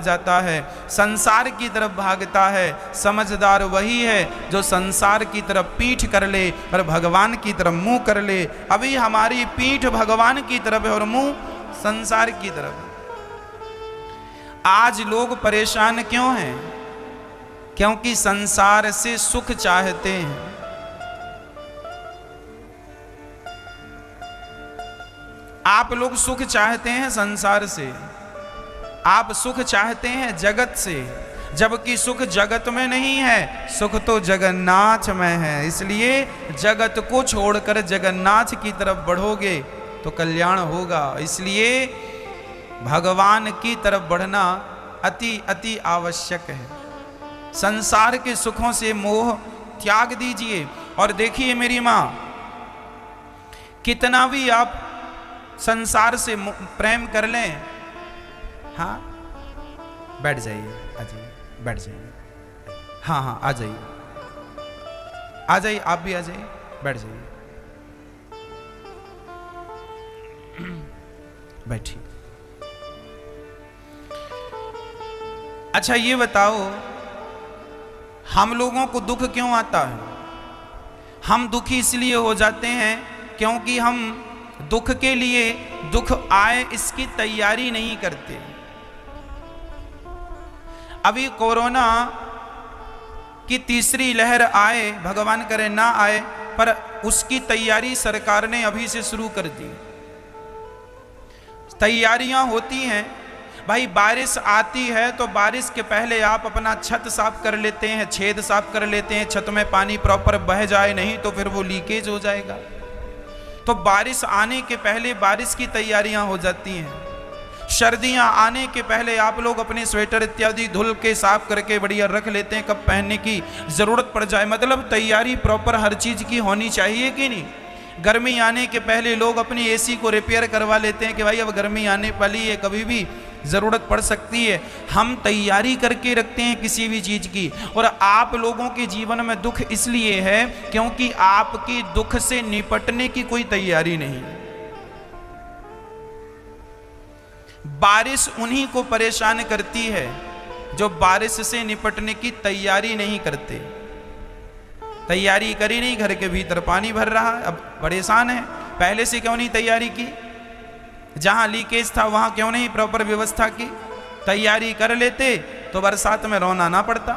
जाता है, संसार की तरफ भागता है। समझदार वही है जो संसार की तरफ पीठ कर ले और भगवान की तरफ मुंह कर ले। अभी हमारी पीठ भगवान की तरफ है और मुंह संसार की तरफ है। आज लोग परेशान क्यों हैं? क्योंकि संसार से सुख चाहते हैं। आप लोग सुख चाहते हैं संसार से, आप सुख चाहते हैं जगत से, जबकि सुख जगत में नहीं है, सुख तो जगन्नाथ में है। इसलिए जगत को छोड़कर जगन्नाथ की तरफ बढ़ोगे तो कल्याण होगा। इसलिए भगवान की तरफ बढ़ना अति अति आवश्यक है। संसार के सुखों से मोह त्याग दीजिए। और देखिए मेरी माँ, कितना भी आप संसार से प्रेम कर लें, हाँ बैठ जाइए, आ जाइए, बैठ जाइए, हाँ हाँ आ जाइए, आ जाइए, आप भी आ जाइए, बैठ जाइए, बैठिए। अच्छा ये बताओ, हम लोगों को दुख क्यों आता है? हम दुखी इसलिए हो जाते हैं क्योंकि हम दुख के लिए, दुख आए इसकी तैयारी नहीं करते। अभी कोरोना की तीसरी लहर आए, भगवान करे ना आए, पर उसकी तैयारी सरकार ने अभी से शुरू कर दी। तैयारियां होती हैं भाई। बारिश आती है तो बारिश के पहले आप अपना छत साफ कर लेते हैं, छेद साफ कर लेते हैं, छत में पानी प्रॉपर बह जाए, नहीं तो फिर वो लीकेज हो जाएगा। तो बारिश आने के पहले बारिश की तैयारियां हो जाती हैं। सर्दियां आने के पहले आप लोग अपने स्वेटर इत्यादि धुल के साफ करके बढ़िया रख लेते हैं, कब पहनने की जरूरत पड़ जाए। मतलब तैयारी प्रॉपर हर चीज की होनी चाहिए कि नहीं। गर्मी आने के पहले लोग अपनी एसी को रिपेयर करवा लेते हैं कि भाई अब गर्मी आने वाली है, कभी भी जरूरत पड़ सकती है। हम तैयारी करके रखते हैं किसी भी चीज की। और आप लोगों के जीवन में दुख इसलिए है क्योंकि आपकी दुख से निपटने की कोई तैयारी नहीं। बारिश उन्हीं को परेशान करती है जो बारिश से निपटने की तैयारी नहीं करते। तैयारी करी नहीं, घर के भीतर पानी भर रहा है, अब परेशान है। पहले से क्यों नहीं तैयारी की? जहां लीकेज था वहां क्यों नहीं प्रॉपर व्यवस्था की? तैयारी कर लेते तो बरसात में रोना ना पड़ता।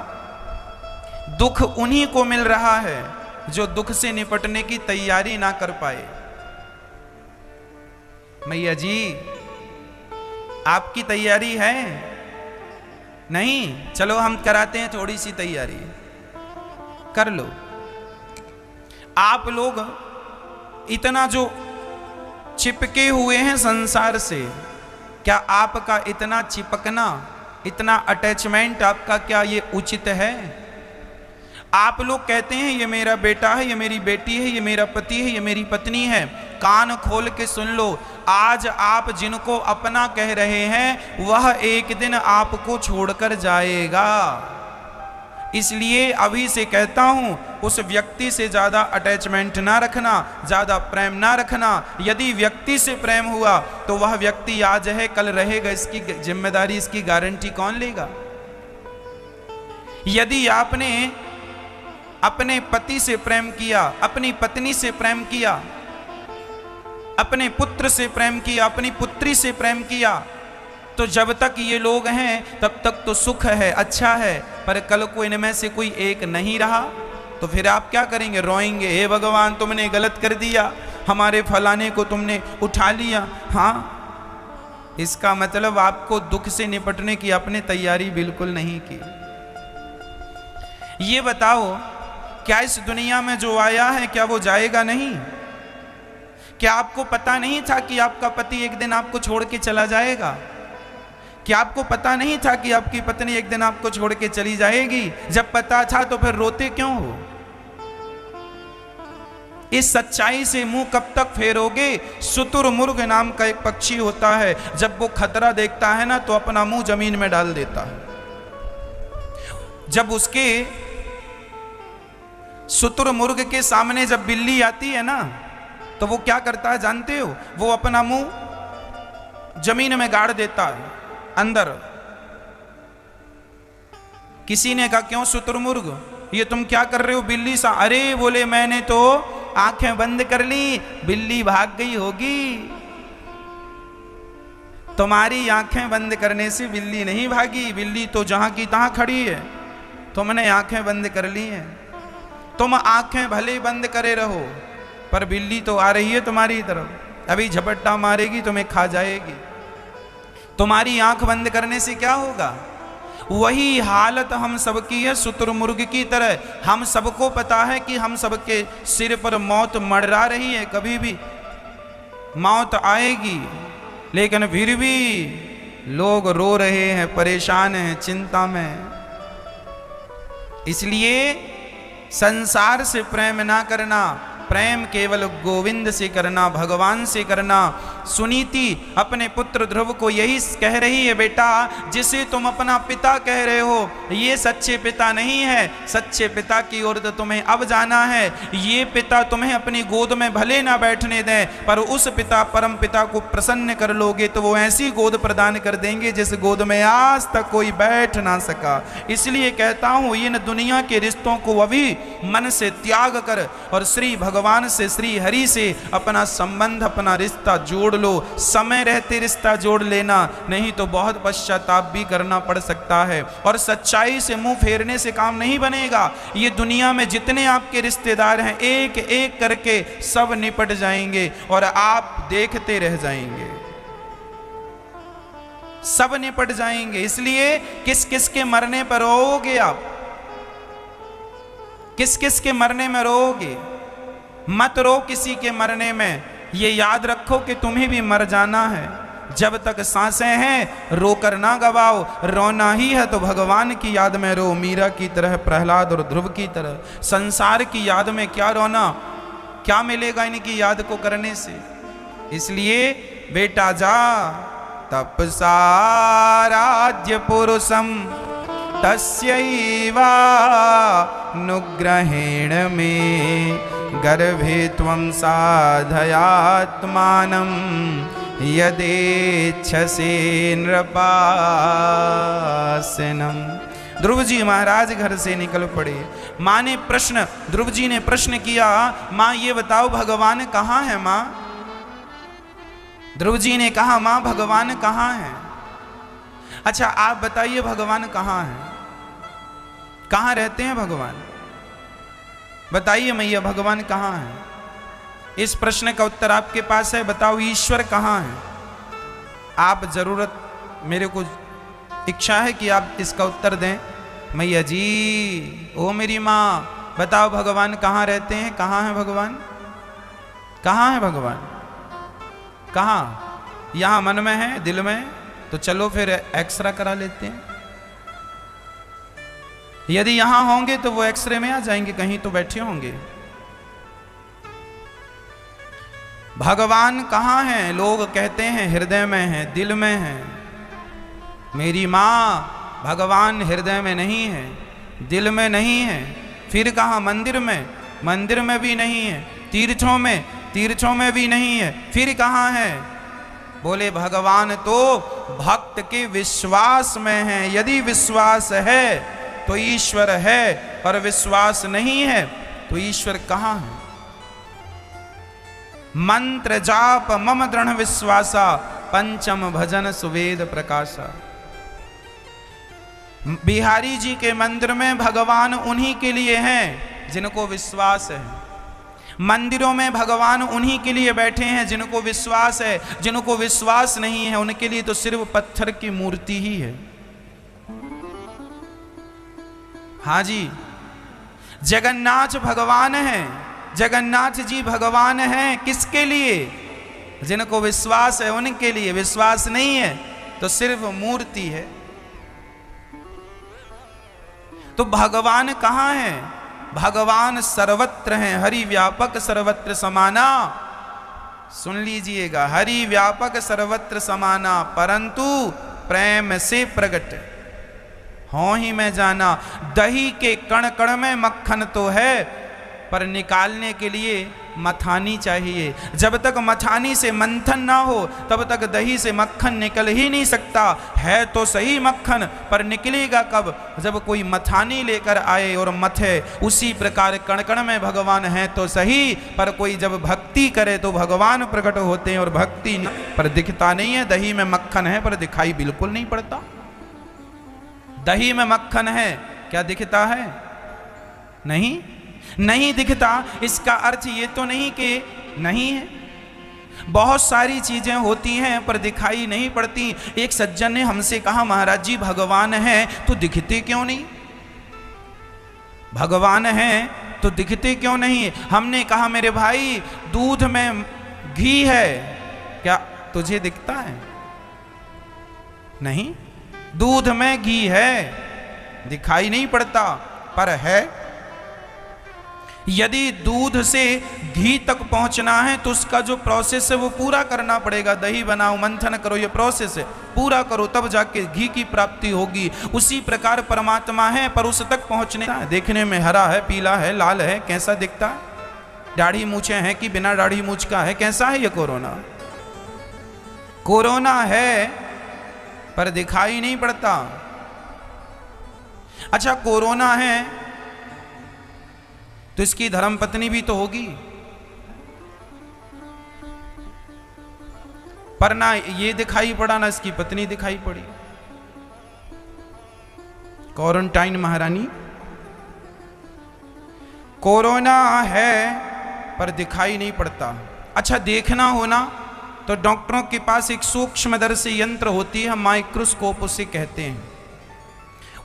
दुख उन्हीं को मिल रहा है जो दुख से निपटने की तैयारी ना कर पाए। मैया जी आपकी तैयारी है? नहीं, चलो हम कराते हैं थोड़ी सी तैयारी, कर लो। आप लोग इतना जो चिपके हुए हैं संसार से, क्या आपका इतना चिपकना, इतना अटैचमेंट आपका क्या ये उचित है? आप लोग कहते हैं ये मेरा बेटा है, ये मेरी बेटी है, ये मेरा पति है, ये मेरी पत्नी है। कान खोल के सुन लो, आज आप जिनको अपना कह रहे हैं वह एक दिन आपको छोड़कर जाएगा। इसलिए अभी से कहता हूं, उस व्यक्ति से ज्यादा अटैचमेंट ना रखना, ज्यादा प्रेम ना रखना। यदि व्यक्ति से प्रेम हुआ तो वह व्यक्ति आज है कल रहेगा, इसकी जिम्मेदारी, इसकी गारंटी कौन लेगा? यदि आपने अपने पति से प्रेम किया, अपनी पत्नी से प्रेम किया, अपने पुत्र से प्रेम किया, अपनी पुत्री से प्रेम किया, तो जब तक ये लोग हैं तब तक तो सुख है, अच्छा है। पर कल को इनमें से कोई एक नहीं रहा तो फिर आप क्या करेंगे? रोएंगे, हे भगवान तुमने गलत कर दिया, हमारे फलाने को तुमने उठा लिया। हाँ, इसका मतलब आपको दुख से निपटने की आपने तैयारी बिल्कुल नहीं की। ये बताओ, क्या इस दुनिया में जो आया है क्या वो जाएगा नहीं? क्या आपको पता नहीं था कि आपका पति एक दिन आपको छोड़ के चला जाएगा? क्या आपको पता नहीं था कि आपकी पत्नी एक दिन आपको छोड़ के चली जाएगी? जब पता था तो फिर रोते क्यों हो? इस सच्चाई से मुंह कब तक फेरोगे? शुतुरमुर्ग नाम का एक पक्षी होता है, जब वो खतरा देखता है ना तो अपना मुंह जमीन में डाल देता है। जब उसके शुतुरमुर्ग के सामने जब बिल्ली आती है ना तो वो क्या करता है जानते हो? वो अपना मुंह जमीन में गाड़ देता है अंदर, किसी ने कहा क्यों शुतुरमुर्ग, ये तुम क्या कर रहे हो बिल्ली सा? अरे बोले मैंने तो आंखें बंद कर ली, बिल्ली भाग गई होगी। तुम्हारी आंखें बंद करने से बिल्ली नहीं भागी, बिल्ली तो जहां की तहां खड़ी है, तुमने आंखें बंद कर ली हैं। तुम आंखें भले बंद करे रहो, पर बिल्ली तो आ रही है तुम्हारी तरफ, अभी झपट्टा मारेगी, तुम्हें खा जाएगी। तुम्हारी आंख बंद करने से क्या होगा? वही हालत हम सबकी है शुतुरमुर्ग की तरह। हम सबको पता है कि हम सबके सिर पर मौत मंडरा रही है, कभी भी मौत आएगी, लेकिन फिर भी लोग रो रहे हैं, परेशान हैं, चिंता में। इसलिए संसार से प्रेम ना करना, प्रेम केवल गोविंद से करना, भगवान से करना। सुनीति अपने पुत्र ध्रुव को यही कह रही है, बेटा जिसे तुम अपना पिता कह रहे हो ये सच्चे पिता नहीं है, सच्चे पिता की ओर तो तुम्हें अब जाना है। ये पिता तुम्हें अपनी गोद में भले ना बैठने दें, पर उस पिता परम पिता को प्रसन्न कर लोगे तो वो ऐसी गोद प्रदान कर देंगे जिस गोद में आज तक कोई बैठ ना सका। इसलिए कहता हूं इन दुनिया के रिश्तों को अभी मन से त्याग कर और श्री भगवान से, श्री हरि से अपना संबंध, अपना रिश्ता जोड़ लो। समय रहते रिश्ता जोड़ लेना, नहीं तो बहुत पश्चाताप भी करना पड़ सकता है। और सच्चाई से मुंह फेरने से काम नहीं बनेगा। ये दुनिया में जितने आपके रिश्तेदार हैं एक एक करके सब निपट जाएंगे और आप देखते रह जाएंगे, सब निपट जाएंगे। इसलिए किस किस के मरने पर रोओगे आप? किस किस के मरने में रोओगे? मत रो किसी के मरने में। ये याद रखो कि तुम्हें भी मर जाना है। जब तक सांसें हैं रोकर ना गवाओ। रोना ही है तो भगवान की याद में रो, मीरा की तरह, प्रहलाद और ध्रुव की तरह। संसार की याद में क्या रोना, क्या मिलेगा इनकी याद को करने से? इसलिए बेटा जा तपसा राज्य पुरुषम तस्यैवा नुग्रहेण में गर्भे त्वं साधयात्मानं यदेच्छसे नृपासनम। ध्रुव जी महाराज घर से निकल पड़े। माँ ने प्रश्न, ध्रुव जी ने प्रश्न किया, माँ ये बताओ भगवान कहाँ है माँ? ध्रुव जी ने कहा माँ भगवान कहाँ है? अच्छा आप बताइए भगवान कहाँ है? कहाँ रहते हैं भगवान? बताइए मैया भगवान कहाँ है? इस प्रश्न का उत्तर आपके पास है। बताओ ईश्वर कहाँ है? आप जरूरत, मेरे को इच्छा है कि आप इसका उत्तर दें। मैया जी, ओ मेरी माँ, बताओ भगवान कहाँ रहते हैं? कहाँ है भगवान? कहाँ है भगवान? कहाँ? यहाँ मन में है, दिल में? तो चलो फिर एक्सरा करा लेते हैं। यदि यहां होंगे तो वो एक्सरे में आ जाएंगे, कहीं तो बैठे होंगे। भगवान कहाँ हैं? लोग कहते हैं हृदय में है, दिल में है। मेरी माँ, भगवान हृदय में नहीं है, दिल में नहीं है। फिर कहाँ? मंदिर में? मंदिर में भी नहीं है। तीर्थों में? तीर्थों में भी नहीं है। फिर कहाँ है? बोले भगवान तो भक्त के विश्वास में है। यदि विश्वास है तो ईश्वर है, और विश्वास नहीं है तो ईश्वर कहाँ है? मंत्र जाप मम दृढ़ विश्वासा, पंचम भजन सुवेद प्रकाशा। बिहारी जी के मंदिर में भगवान उन्हीं के लिए हैं जिनको विश्वास है। मंदिरों में भगवान उन्हीं के लिए बैठे हैं जिनको विश्वास है। जिनको विश्वास नहीं है उनके लिए तो सिर्फ पत्थर की मूर्ति ही है। हाँ जी, जगन्नाथ भगवान हैं, जगन्नाथ जी भगवान हैं। किसके लिए? जिनको विश्वास है उनके लिए। विश्वास नहीं है तो सिर्फ मूर्ति है। तो भगवान कहाँ है? भगवान सर्वत्र हैं। हरि व्यापक सर्वत्र समाना। सुन लीजिएगा, हरि व्यापक सर्वत्र समाना, परंतु प्रेम से प्रकट हो ही मैं जाना। दही के कण कण में मक्खन तो है, पर निकालने के लिए मथानी चाहिए। जब तक मथानी से मंथन ना हो तब तक दही से मक्खन निकल ही नहीं सकता। है तो सही मक्खन, पर निकलेगा कब? जब कोई मथानी लेकर आए और मथे। उसी प्रकार कण कण में भगवान है तो सही, पर कोई जब भक्ति करे तो भगवान प्रकट होते हैं, और भक्ति पर दिखता नहीं है। दही में मक्खन है पर दिखाई बिल्कुल नहीं पड़ता। दही में मक्खन है, क्या दिखता है? नहीं, नहीं दिखता। इसका अर्थ ये तो नहीं कि नहीं है। बहुत सारी चीजें होती हैं पर दिखाई नहीं पड़ती। एक सज्जन ने हमसे कहा, महाराज जी भगवान है तो दिखते क्यों नहीं? भगवान है तो दिखते क्यों नहीं? हमने कहा, मेरे भाई दूध में घी है, क्या तुझे दिखता है? नहीं, दूध में घी है, दिखाई नहीं पड़ता, पर है। यदि दूध से घी तक पहुंचना है तो उसका जो प्रोसेस है वो पूरा करना पड़ेगा। दही बनाओ, मंथन करो, ये प्रोसेस है, पूरा करो तब जाके घी की प्राप्ति होगी। उसी प्रकार परमात्मा है पर उस तक पहुंचने, देखने में हरा है, पीला है, लाल है, कैसा दिखता है? दाढ़ी मूछे हैं कि बिना दाढ़ी मूछ का है? कैसा है ये कोरोना? कोरोना है पर दिखाई नहीं पड़ता। अच्छा, कोरोना है तो इसकी धर्मपत्नी भी तो होगी, पर ना ये दिखाई पड़ा ना इसकी पत्नी दिखाई पड़ी। क्वारंटाइन महारानी, कोरोना है पर दिखाई नहीं पड़ता। अच्छा, देखना होना तो डॉक्टरों के पास एक सूक्ष्मदर्शी यंत्र होती है, माइक्रोस्कोप उसे कहते हैं।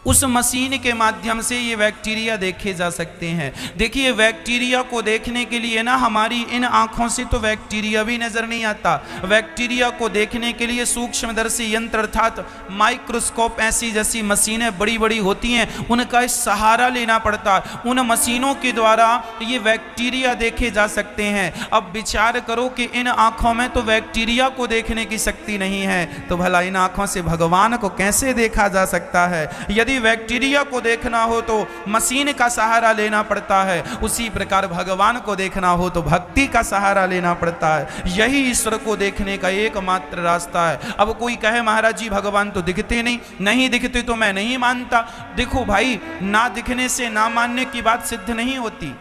उस मशीन के माध्यम से ये बैक्टीरिया देखे जा सकते हैं। देखिए, बैक्टीरिया को देखने के लिए ना हमारी इन आंखों से तो बैक्टीरिया भी नजर नहीं आता। बैक्टीरिया को देखने के लिए सूक्ष्मदर्शी यंत्र अर्थात माइक्रोस्कोप ऐसी जैसी मशीनें बड़ी बड़ी होती हैं, उनका सहारा लेना पड़ता। उन मशीनों के द्वारा ये बैक्टीरिया देखे जा सकते हैं। अब विचार करो कि इन आंखों में तो बैक्टीरिया को देखने की शक्ति नहीं है, तो भला इन आंखों से भगवान को कैसे देखा जा सकता है? यदि बैक्टीरिया को देखना हो तो मशीन का सहारा लेना पड़ता है, उसी प्रकार भगवान को देखना हो तो भक्ति का सहारा लेना पड़ता है। यही ईश्वर को देखने का एकमात्र रास्ता है। अब कोई कहे, महाराज जी भगवान तो दिखते नहीं, नहीं दिखते तो मैं नहीं मानता। देखो भाई, ना दिखने से ना मानने की बात सिद्ध नहीं होती।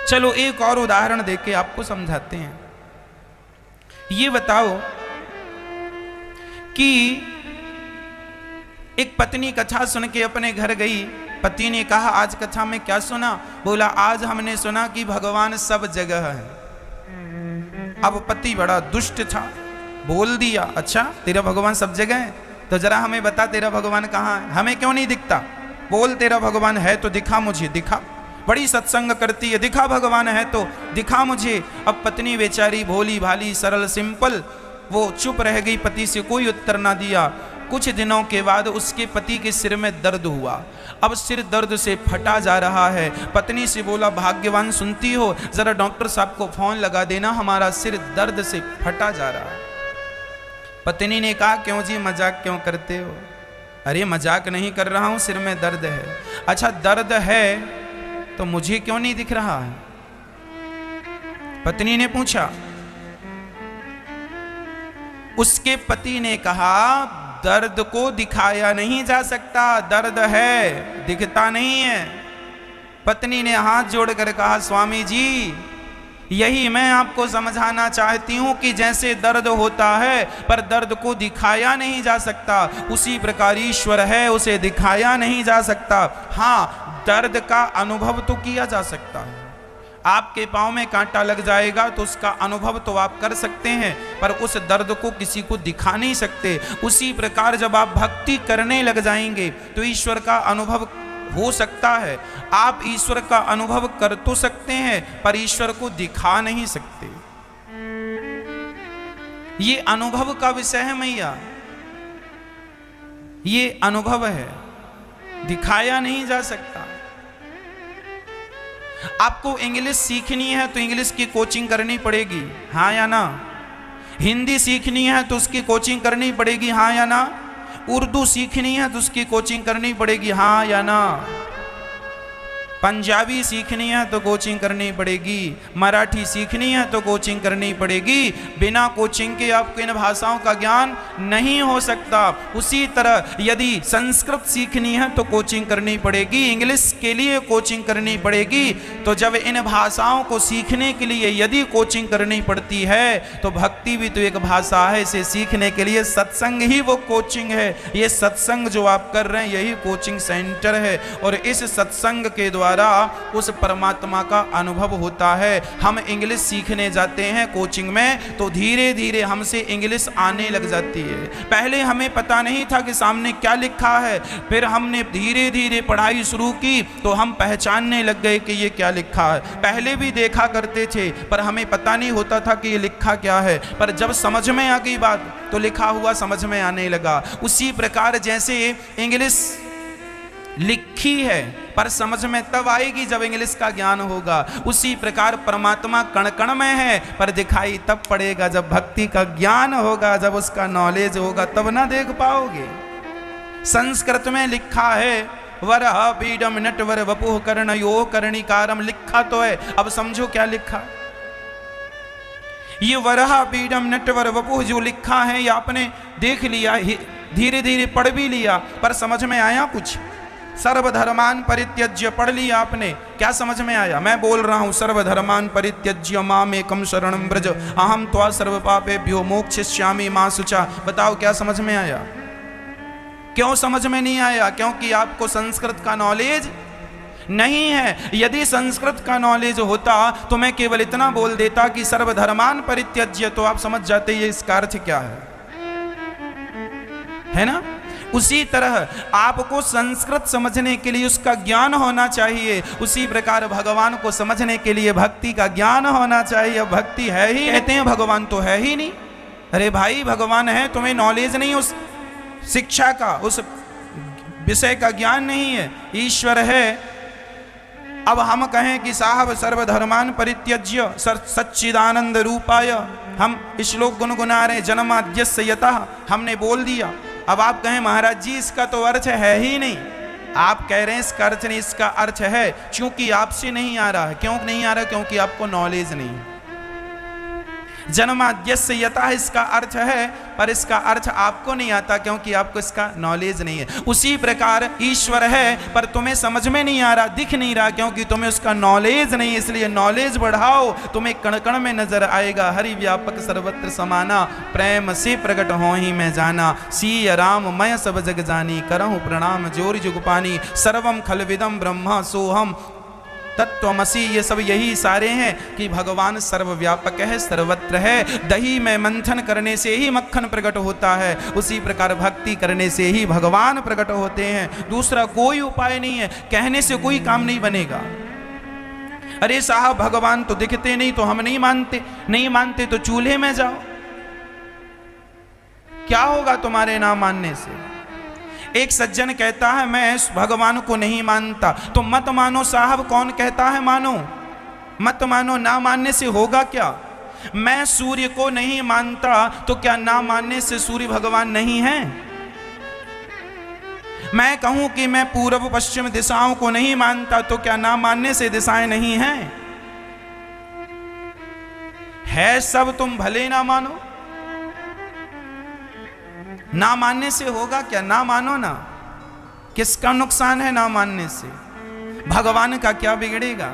चलो एक और उदाहरण देके आपको समझाते हैं। ये बताओ कि एक पत्नी कथा सुन के अपने घर गई। पति ने कहा, आज कथा में क्या सुना? बोला, आज हमने सुना कि भगवान सब जगह है। अब पति बड़ा दुष्ट था, बोल दिया, अच्छा तेरा भगवान सब जगह है तो जरा हमें बता तेरा भगवान कहाँ है? हमें क्यों नहीं दिखता? बोल, तेरा भगवान है तो दिखा मुझे, दिखा। बड़ी सत्संग करती है, दिखा भगवान है तो दिखा मुझे। अब पत्नी बेचारी भोली भाली सरल सिंपल, वो चुप रह गई, पति से कोई उत्तर ना दिया। कुछ दिनों के बाद उसके पति के सिर में दर्द हुआ। अब सिर दर्द से फटा जा रहा है। पत्नी से बोला, भाग्यवान सुनती हो, जरा डॉक्टर साहब को फोन लगा देना, हमारा सिर दर्द से फटा जा रहा है। पत्नी ने कहा, क्यों जी मजाक क्यों करते हो? अरे मजाक नहीं कर रहा हूं, सिर में दर्द है। अच्छा, दर्द है तो मुझे क्यों नहीं दिख रहा है? पत्नी ने पूछा। उसके पति ने कहा, दर्द को दिखाया नहीं जा सकता, दर्द है, दिखता नहीं है। पत्नी ने हाथ जोड़कर कहा, स्वामी जी यही मैं आपको समझाना चाहती हूं कि जैसे दर्द होता है पर दर्द को दिखाया नहीं जा सकता, उसी प्रकार ईश्वर है, उसे दिखाया नहीं जा सकता। हाँ, दर्द का अनुभव तो किया जा सकता है। आपके पाँव में कांटा लग जाएगा तो उसका अनुभव तो आप कर सकते हैं, पर उस दर्द को किसी को दिखा नहीं सकते। उसी प्रकार जब आप भक्ति करने लग जाएंगे तो ईश्वर का अनुभव हो सकता है। आप ईश्वर का अनुभव कर तो सकते हैं पर ईश्वर को दिखा नहीं सकते। ये अनुभव का विषय है मैया, ये अनुभव है, दिखाया नहीं जा सकता। आपको इंग्लिश सीखनी है तो इंग्लिश की कोचिंग करनी पड़ेगी, हाँ या ना? हिंदी सीखनी है तो उसकी कोचिंग करनी पड़ेगी, हाँ या ना? उर्दू सीखनी है तो उसकी कोचिंग करनी पड़ेगी, हाँ या ना? पंजाबी सीखनी है तो कोचिंग करनी पड़ेगी, मराठी सीखनी है तो कोचिंग करनी पड़ेगी। बिना कोचिंग के आपको इन भाषाओं का ज्ञान नहीं हो सकता। उसी तरह यदि संस्कृत सीखनी है तो कोचिंग करनी पड़ेगी, इंग्लिश के लिए कोचिंग करनी पड़ेगी। तो जब इन भाषाओं को सीखने के लिए यदि कोचिंग करनी पड़ती है तो भक्ति भी तो एक भाषा है, इसे सीखने के लिए सत्संग ही वो कोचिंग है। ये सत्संग जो आप कर रहे हैं यही कोचिंग सेंटर है, और इस सत्संग के द्वारा उस परमात्मा का अनुभव होता है। हम इंग्लिश सीखने जाते हैं कोचिंग में तो धीरे धीरे हमसे इंग्लिश आने लग जाती है। पहले हमें पता नहीं था कि सामने क्या लिखा है, फिर हमने धीरे धीरे पढ़ाई शुरू की तो हम पहचानने लग गए कि ये क्या लिखा है। पहले भी देखा करते थे पर हमें पता नहीं होता था कि ये लिखा क्या है, पर जब समझ में आ गई बात तो लिखा हुआ समझ में आने लगा। उसी प्रकार जैसे इंग्लिश लिखी है पर समझ में तब आएगी जब इंग्लिश का ज्ञान होगा, उसी प्रकार परमात्मा कण कण में है पर दिखाई तब पड़ेगा जब भक्ति का ज्ञान होगा, जब उसका नॉलेज होगा तब ना देख पाओगे। संस्कृत में लिखा है वरह बीडम नटवर वपुः कर्णयो कर्णिकारम, लिखा तो है, अब समझो क्या लिखा। ये वरह बीडम नटवर वपुः जो लिखा है ये आपने देख लिया, धीरे धीरे पढ़ भी लिया पर समझ में आया कुछ? सर्वधर्मान परित्यज्य पढ़ लिया आपने, क्या समझ में आया? मैं बोल रहा हूं सर्वधर्मान परित्यज्य माम एकम शरणं व्रज अहम त्वा सर्व पापेभ्यो मोक्षयिष्यामि मा शुचा। बताओ क्या समझ में आया? क्यों समझ में नहीं आया? क्योंकि आपको संस्कृत का नॉलेज नहीं है। यदि संस्कृत का नॉलेज होता तो मैं केवल इतना बोल देता कि सर्वधर्मान परित्यज्य, तो आप समझ जाते ये इसका अर्थ क्या है ना? उसी तरह आपको संस्कृत समझने के लिए उसका ज्ञान होना चाहिए, उसी प्रकार भगवान को समझने के लिए भक्ति का ज्ञान होना चाहिए। भक्ति है ही, कहते हैं भगवान तो है ही नहीं। अरे भाई भगवान है, तुम्हें नॉलेज नहीं, उस शिक्षा का, उस विषय का ज्ञान नहीं है। ईश्वर है। अब हम कहें कि साहब सर्वधर्मान परित्यज्य सच्चिदानंद रूपाय, हम श्लोक गुनगुना रहे जन्माद्यस्य यतः, हमने बोल दिया। अब आप कहें महाराज जी इसका तो अर्थ है ही नहीं। आप कह रहे हैं इसका अर्थ नहीं, इसका अर्थ है, क्योंकि आपसे नहीं आ रहा है। क्यों नहीं आ रहा? क्योंकि आपको नॉलेज नहीं है। जन्माद्यस्य यतः इसका अर्थ है, पर इसका अर्थ आपको नहीं आता क्योंकि आपको इसका नॉलेज नहीं है। उसी प्रकार ईश्वर है पर तुम्हें समझ में नहीं आ रहा, दिख नहीं रहा, क्योंकि तुम्हें उसका नॉलेज नहीं। इसलिए नॉलेज बढ़ाओ, तुम्हें कण कण में नजर आएगा। हरि व्यापक सर्वत्र समाना, प्रेम से प्रकट हो ही मैं जाना। सीय राम मैं सब जग जानी, करहूँ प्रणाम जोर जुग पानी। सर्वम खलविदम ब्रह्मा सोहम तत्वमसी, ये सब यही सारे हैं कि भगवान सर्वव्यापक है, सर्वत्र है। दही में मंथन करने से ही मक्खन प्रकट होता है, उसी प्रकार भक्ति करने से ही भगवान प्रकट होते हैं। दूसरा कोई उपाय नहीं है, कहने से कोई काम नहीं बनेगा। अरे साहब भगवान तो दिखते नहीं तो हम नहीं मानते, नहीं मानते तो चूल्हे में जाओ, क्या होगा तुम्हारे ना मानने से? एक सज्जन कहता है मैं भगवान को नहीं मानता, तो मत मानो साहब। कौन कहता है मानो? मत मानो। ना मानने से होगा क्या? मैं सूर्य को नहीं मानता तो क्या ना मानने से सूर्य भगवान नहीं है? मैं कहूं कि मैं पूर्व पश्चिम दिशाओं को नहीं मानता तो क्या ना मानने से दिशाएं नहीं हैं? है सब, तुम भले ना मानो। ना मानने से होगा क्या? ना मानो ना, किसका नुकसान है ना मानने से? भगवान का क्या बिगड़ेगा?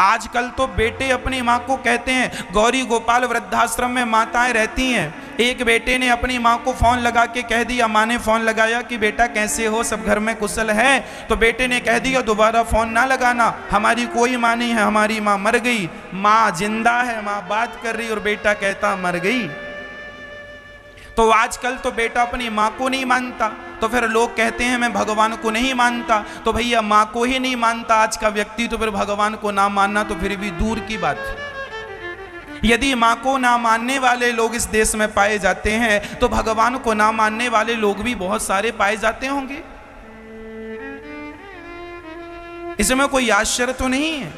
आजकल तो बेटे अपनी माँ को कहते हैं, गौरी गोपाल वृद्धाश्रम में माताएं रहती हैं। एक बेटे ने अपनी माँ को फोन लगा के कह दिया, माँ ने फोन लगाया कि बेटा कैसे हो, सब घर में कुशल है? तो बेटे ने कह दिया दोबारा फोन ना लगाना, हमारी कोई माँ नहीं है, हमारी माँ मर गई। माँ जिंदा है, माँ बात कर रही और बेटा कहता मर गई। तो आजकल तो बेटा अपनी माँ को नहीं मानता, तो फिर लोग कहते हैं मैं भगवान को नहीं मानता। तो भैया माँ को ही नहीं मानता आज का व्यक्ति, तो फिर भगवान को ना मानना तो फिर भी दूर की बात है। यदि माँ को ना मानने वाले लोग इस देश में पाए जाते हैं तो भगवान को ना मानने वाले लोग भी बहुत सारे पाए जाते होंगे। इसमें कोई आश्चर्य तो नहीं है,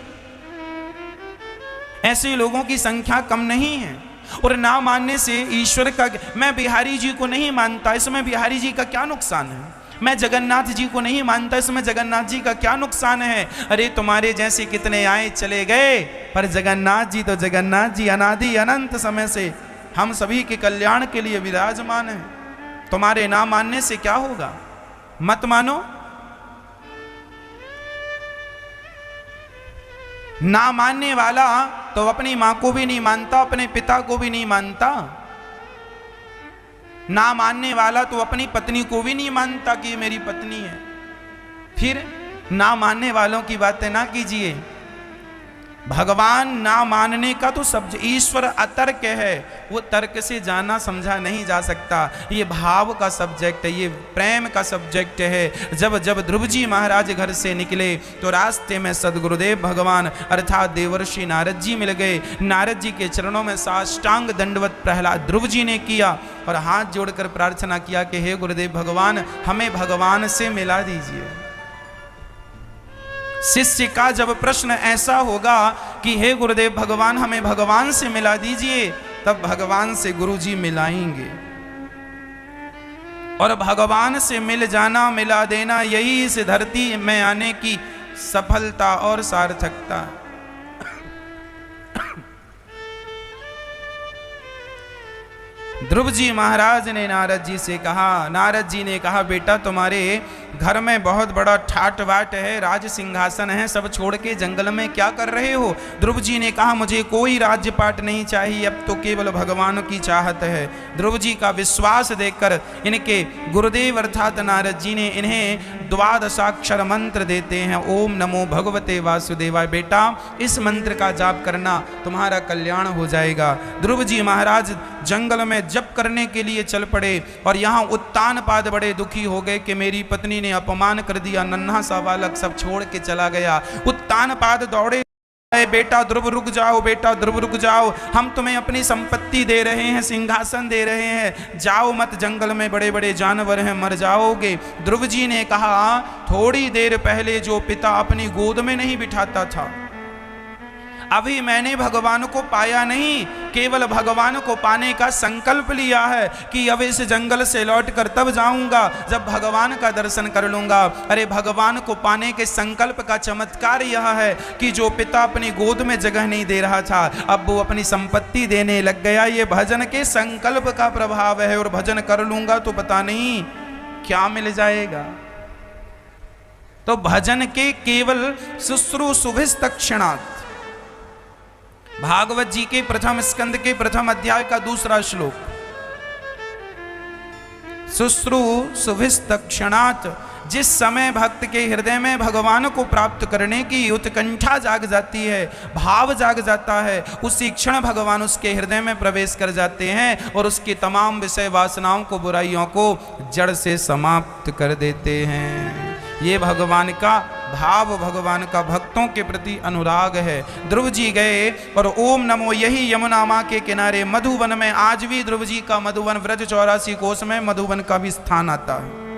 ऐसे लोगों की संख्या कम नहीं है। और ना मानने से ईश्वर का, मैं बिहारी जी को नहीं मानता, इसमें बिहारी जी का क्या नुकसान है? मैं जगन्नाथ जी को नहीं मानता, इसमें जगन्नाथ जी का क्या नुकसान है? अरे तुम्हारे जैसे कितने आए चले गए, पर जगन्नाथ जी तो जगन्नाथ जी अनादि अनंत समय से हम सभी के कल्याण के लिए विराजमान है। तुम्हारे ना मानने से क्या होगा? मत मानो। ना मानने वाला तो अपनी मां को भी नहीं मानता, अपने पिता को भी नहीं मानता। ना मानने वाला तो अपनी पत्नी को भी नहीं मानता कि ये मेरी पत्नी है। फिर ना मानने वालों की बातें ना कीजिए। भगवान ना मानने का तो सब, ईश्वर अतर्क है, वो तर्क से जाना समझा नहीं जा सकता। ये भाव का सब्जेक्ट है, ये प्रेम का सब्जेक्ट है। जब जब ध्रुव जी महाराज घर से निकले तो रास्ते में सदगुरुदेव भगवान अर्थात देवर्षि नारद जी मिल गए। नारद जी के चरणों में साष्टांग दंडवत प्रहलाद ध्रुव जी ने किया और हाथ जोड़कर प्रार्थना किया कि हे गुरुदेव भगवान, हमें भगवान से मिला दीजिए। शिष्य का जब प्रश्न ऐसा होगा कि हे गुरुदेव भगवान, हमें भगवान से मिला दीजिए, तब भगवान से गुरुजी मिलाएंगे। और भगवान से मिल जाना, मिला देना, यही इस धरती में आने की सफलता और सार्थकता। ध्रुव जी महाराज ने नारद जी से कहा, नारद जी ने कहा बेटा तुम्हारे घर में बहुत बड़ा ठाट बाट है, राज सिंहासन है, सब छोड़ के जंगल में क्या कर रहे हो? ध्रुव जी ने कहा मुझे कोई राज्य पाट नहीं चाहिए, अब तो केवल भगवान की चाहत है। ध्रुव जी का विश्वास देखकर इनके गुरुदेव अर्थात नारद जी ने इन्हें द्वादशाक्षर मंत्र देते हैं। ओम नमो भगवते वासुदेवाय। बेटा इस मंत्र का जाप करना, तुम्हारा कल्याण हो जाएगा। ध्रुव जी महाराज जंगल में जप करने के लिए चल पड़े और यहाँ उत्तानपाद बड़े दुखी हो गए कि मेरी पत्नी ने अपमान कर दिया, नन्हा सा बालक सब छोड़ के चला गया। उत्तानपाद दौड़े, बेटा ध्रुव रुक जाओ, बेटा ध्रुव रुक जाओ, हम तुम्हें अपनी संपत्ति दे रहे हैं, सिंहासन दे रहे हैं, जाओ मत, जंगल में बड़े बड़े जानवर हैं, मर जाओगे। ध्रुव जी ने कहा थोड़ी देर पहले जो पिता अपनी गोद में नहीं बिठाता था, अभी मैंने भगवान को पाया नहीं, केवल भगवान को पाने का संकल्प लिया है कि अब इस जंगल से लौटकर तब जाऊंगा जब भगवान का दर्शन कर लूंगा। अरे भगवान को पाने के संकल्प का चमत्कार यह है कि जो पिता अपनी गोद में जगह नहीं दे रहा था, अब वो अपनी संपत्ति देने लग गया। ये भजन के संकल्प का प्रभाव है, और भजन कर लूंगा तो पता नहीं क्या मिल जाएगा। तो भजन के केवल शुश्रूषुभिस्तक्षणात्, भागवत जी के प्रथम स्कंद के प्रथम अध्याय का दूसरा श्लोक, शुश्रूषुभिस्तक्षणात्, जिस समय भक्त के हृदय में भगवान को प्राप्त करने की उत्कंठा जाग जाती है, भाव जाग जाता है, उसी क्षण भगवान उसके हृदय में प्रवेश कर जाते हैं और उसकी तमाम विषय वासनाओं को, बुराइयों को जड़ से समाप्त कर देते हैं। ये भगवान का भाव, भगवान का भक्तों के प्रति अनुराग है। ध्रुव जी गए और ओम नमो, यही यमुना माँ के किनारे मधुवन में, आज भी ध्रुव जी का मधुवन व्रज 84 कोस में मधुवन का भी स्थान आता है।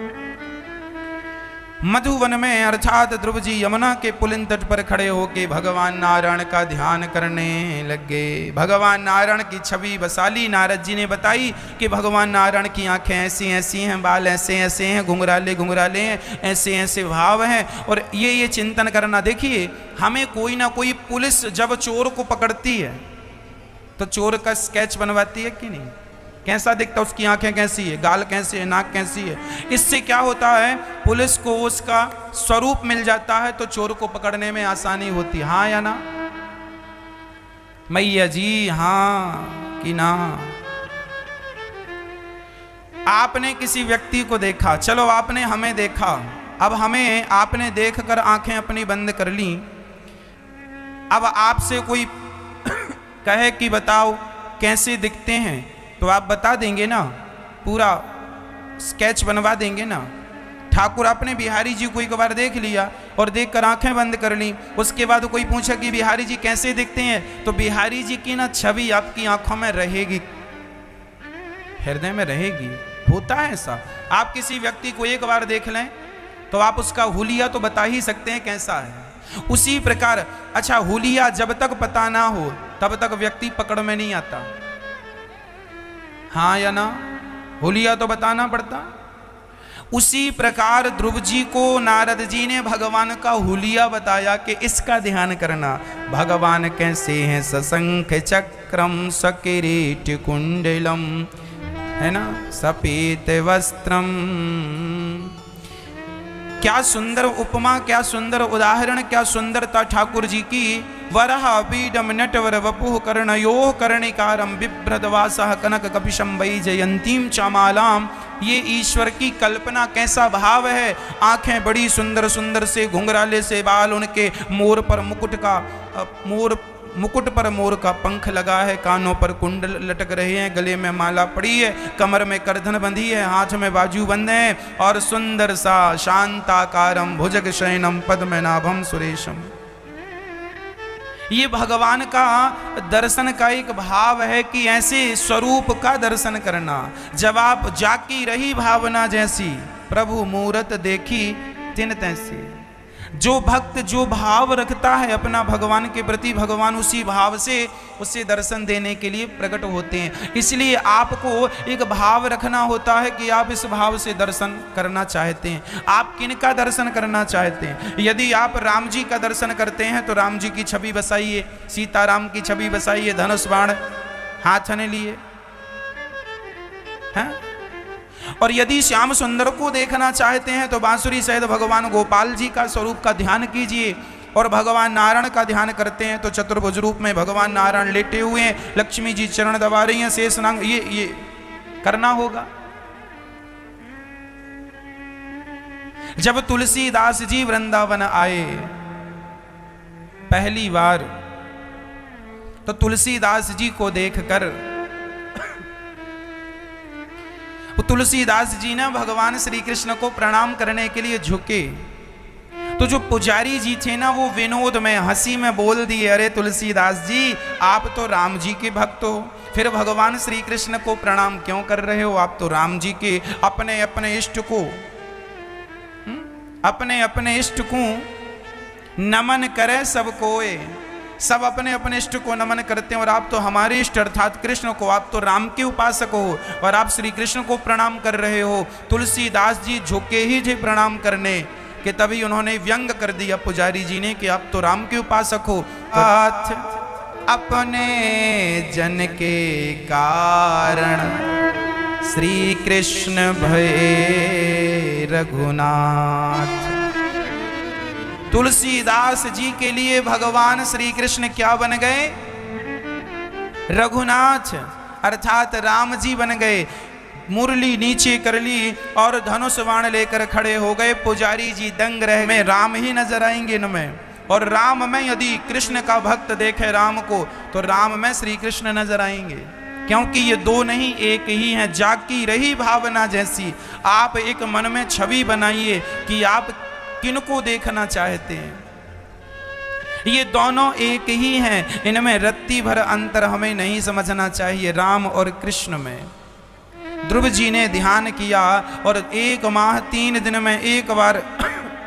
मधुवन में अर्थात ध्रुव जी यमुना के पुलिन तट पर खड़े होके भगवान नारायण का ध्यान करने लगे। भगवान नारायण की छवि बसाली नारद जी ने बताई कि भगवान नारायण की आंखें ऐसी ऐसी हैं, बाल ऐसे ऐसे हैं, घुंघराले घुंघराले हैं, ऐसे ऐसे भाव हैं। और ये चिंतन करना, देखिए हमें कोई ना कोई पुलिस जब चोर को पकड़ती है तो चोर का स्केच बनवाती है कि नहीं? कैसा दिखता, उसकी आंखें कैसी है, गाल कैसे है, नाक कैसी है। इससे क्या होता है, पुलिस को उसका स्वरूप मिल जाता है तो चोर को पकड़ने में आसानी होती है। हाँ या ना मैया जी? हाँ कि ना? आपने किसी व्यक्ति को देखा, चलो आपने हमें देखा, अब हमें आपने देखकर आंखें अपनी बंद कर ली। अब आपसे कोई कहे कि बताओ कैसे दिखते हैं, तो आप बता देंगे ना, पूरा स्केच बनवा देंगे ना। ठाकुर आपने बिहारी जी को एक बार देख लिया और देखकर आंखें बंद कर ली, उसके बाद कोई पूछा कि बिहारी जी कैसे दिखते हैं, तो बिहारी जी की ना छवि आपकी आंखों में रहेगी, हृदय में रहेगी। होता है ऐसा। आप किसी व्यक्ति को एक बार देख लें तो आप उसका हुलिया तो बता ही सकते हैं कैसा है। उसी प्रकार अच्छा, हुलिया जब तक पता ना हो तब तक व्यक्ति पकड़ में नहीं आता। हाँ या ना? हुलिया तो बताना पड़ता। उसी प्रकार ध्रुव जी को नारद जी ने भगवान का हुलिया बताया कि इसका ध्यान करना। भगवान कैसे हैं? सशंख चक्रम सकिरीट कुंडलम, है ना, सपीत वस्त्रम। क्या सुंदर उपमा, क्या सुंदर उदाहरण, क्या सुंदरता ठाकुर जी की। वरह बीडम नटवर वपुः कर्णयोः कर्णिकारं बिभ्रदवासः कनक कपिशं वैजयन्तीं चामालाम। ये ईश्वर की कल्पना, कैसा भाव है। आंखें बड़ी सुंदर सुंदर से, घुंघराले से बाल उनके, मोर पर मुकुट पर मोर का पंख लगा है, कानों पर कुंडल लटक रहे हैं, गले में माला पड़ी है, कमर में करधन बंधी है, हाथ में बाजू बंद है, और सुंदर सा शांताकारम भुजग शयनम पद्मनाभम सुरेशम। ये भगवान का दर्शन का एक भाव है कि ऐसे स्वरूप का दर्शन करना। जब आप जाकी रही भावना जैसी, प्रभु मूरत देखी तिन तैसी। जो भक्त जो भाव रखता है अपना भगवान के प्रति, भगवान उसी भाव से उसे दर्शन देने के लिए प्रकट होते हैं। इसलिए आपको एक भाव रखना होता है कि आप इस भाव से दर्शन करना चाहते हैं। आप किनका दर्शन करना चाहते हैं? यदि आप राम जी का दर्शन करते हैं तो राम जी की छवि बसाइए, सीताराम की छवि बसाइए, धनुष बाण हाथ ने लिए हैं। और यदि श्याम सुंदर को देखना चाहते हैं तो बांसुरी सहित भगवान गोपाल जी का स्वरूप का ध्यान कीजिए। और भगवान नारायण का ध्यान करते हैं तो चतुर्भुज रूप में भगवान नारायण लेटे हुए हैं, लक्ष्मी जी चरण दबा रही हैं, शेषनाग, ये करना होगा। जब तुलसीदास जी वृंदावन आए पहली बार, तो तुलसीदास जी को देखकर तुलसीदास जी ने भगवान श्री कृष्ण को प्रणाम करने के लिए झुके, तो जो पुजारी जी थे ना, वो विनोद में हंसी में बोल दिए, अरे तुलसीदास जी, आप तो राम जी के भक्त हो, फिर भगवान श्री कृष्ण को प्रणाम क्यों कर रहे हो? आप तो राम जी के अपने अपने इष्ट को नमन करे सब कोय। सब अपने अपने इष्ट को नमन करते हैं, और आप तो हमारे इष्ट अर्थात कृष्ण को, आप तो राम के उपासक हो, और आप श्री कृष्ण को प्रणाम कर रहे हो। तुलसीदास जी झुके ही थे प्रणाम करने कि तभी उन्होंने व्यंग कर दिया पुजारी जी ने कि आप तो राम के उपासक हो। हाथ अपने जन के कारण श्री कृष्ण भये रघुनाथ। तुलसीदास जी के लिए भगवान श्री कृष्ण क्या बन गए? रघुनाथ, अर्थात राम जी बन गए। मुरली नीचे कर ली और धनुष बाण लेकर खड़े हो गए। पुजारी जी दंग रहे, में राम ही नजर आएंगे न में, और राम में यदि कृष्ण का भक्त देखे राम को तो राम में श्री कृष्ण नजर आएंगे, क्योंकि ये दो नहीं एक ही हैं। जाकी रही भावना जैसी आप एक मन में छवि बनाइए कि आप किनको देखना चाहते हैं। ये दोनों एक ही हैं, इनमें रत्ती भर अंतर हमें नहीं समझना चाहिए। राम और कृष्ण में ध्रुव जी ने ध्यान किया और 1 माह 3 दिन में एक बार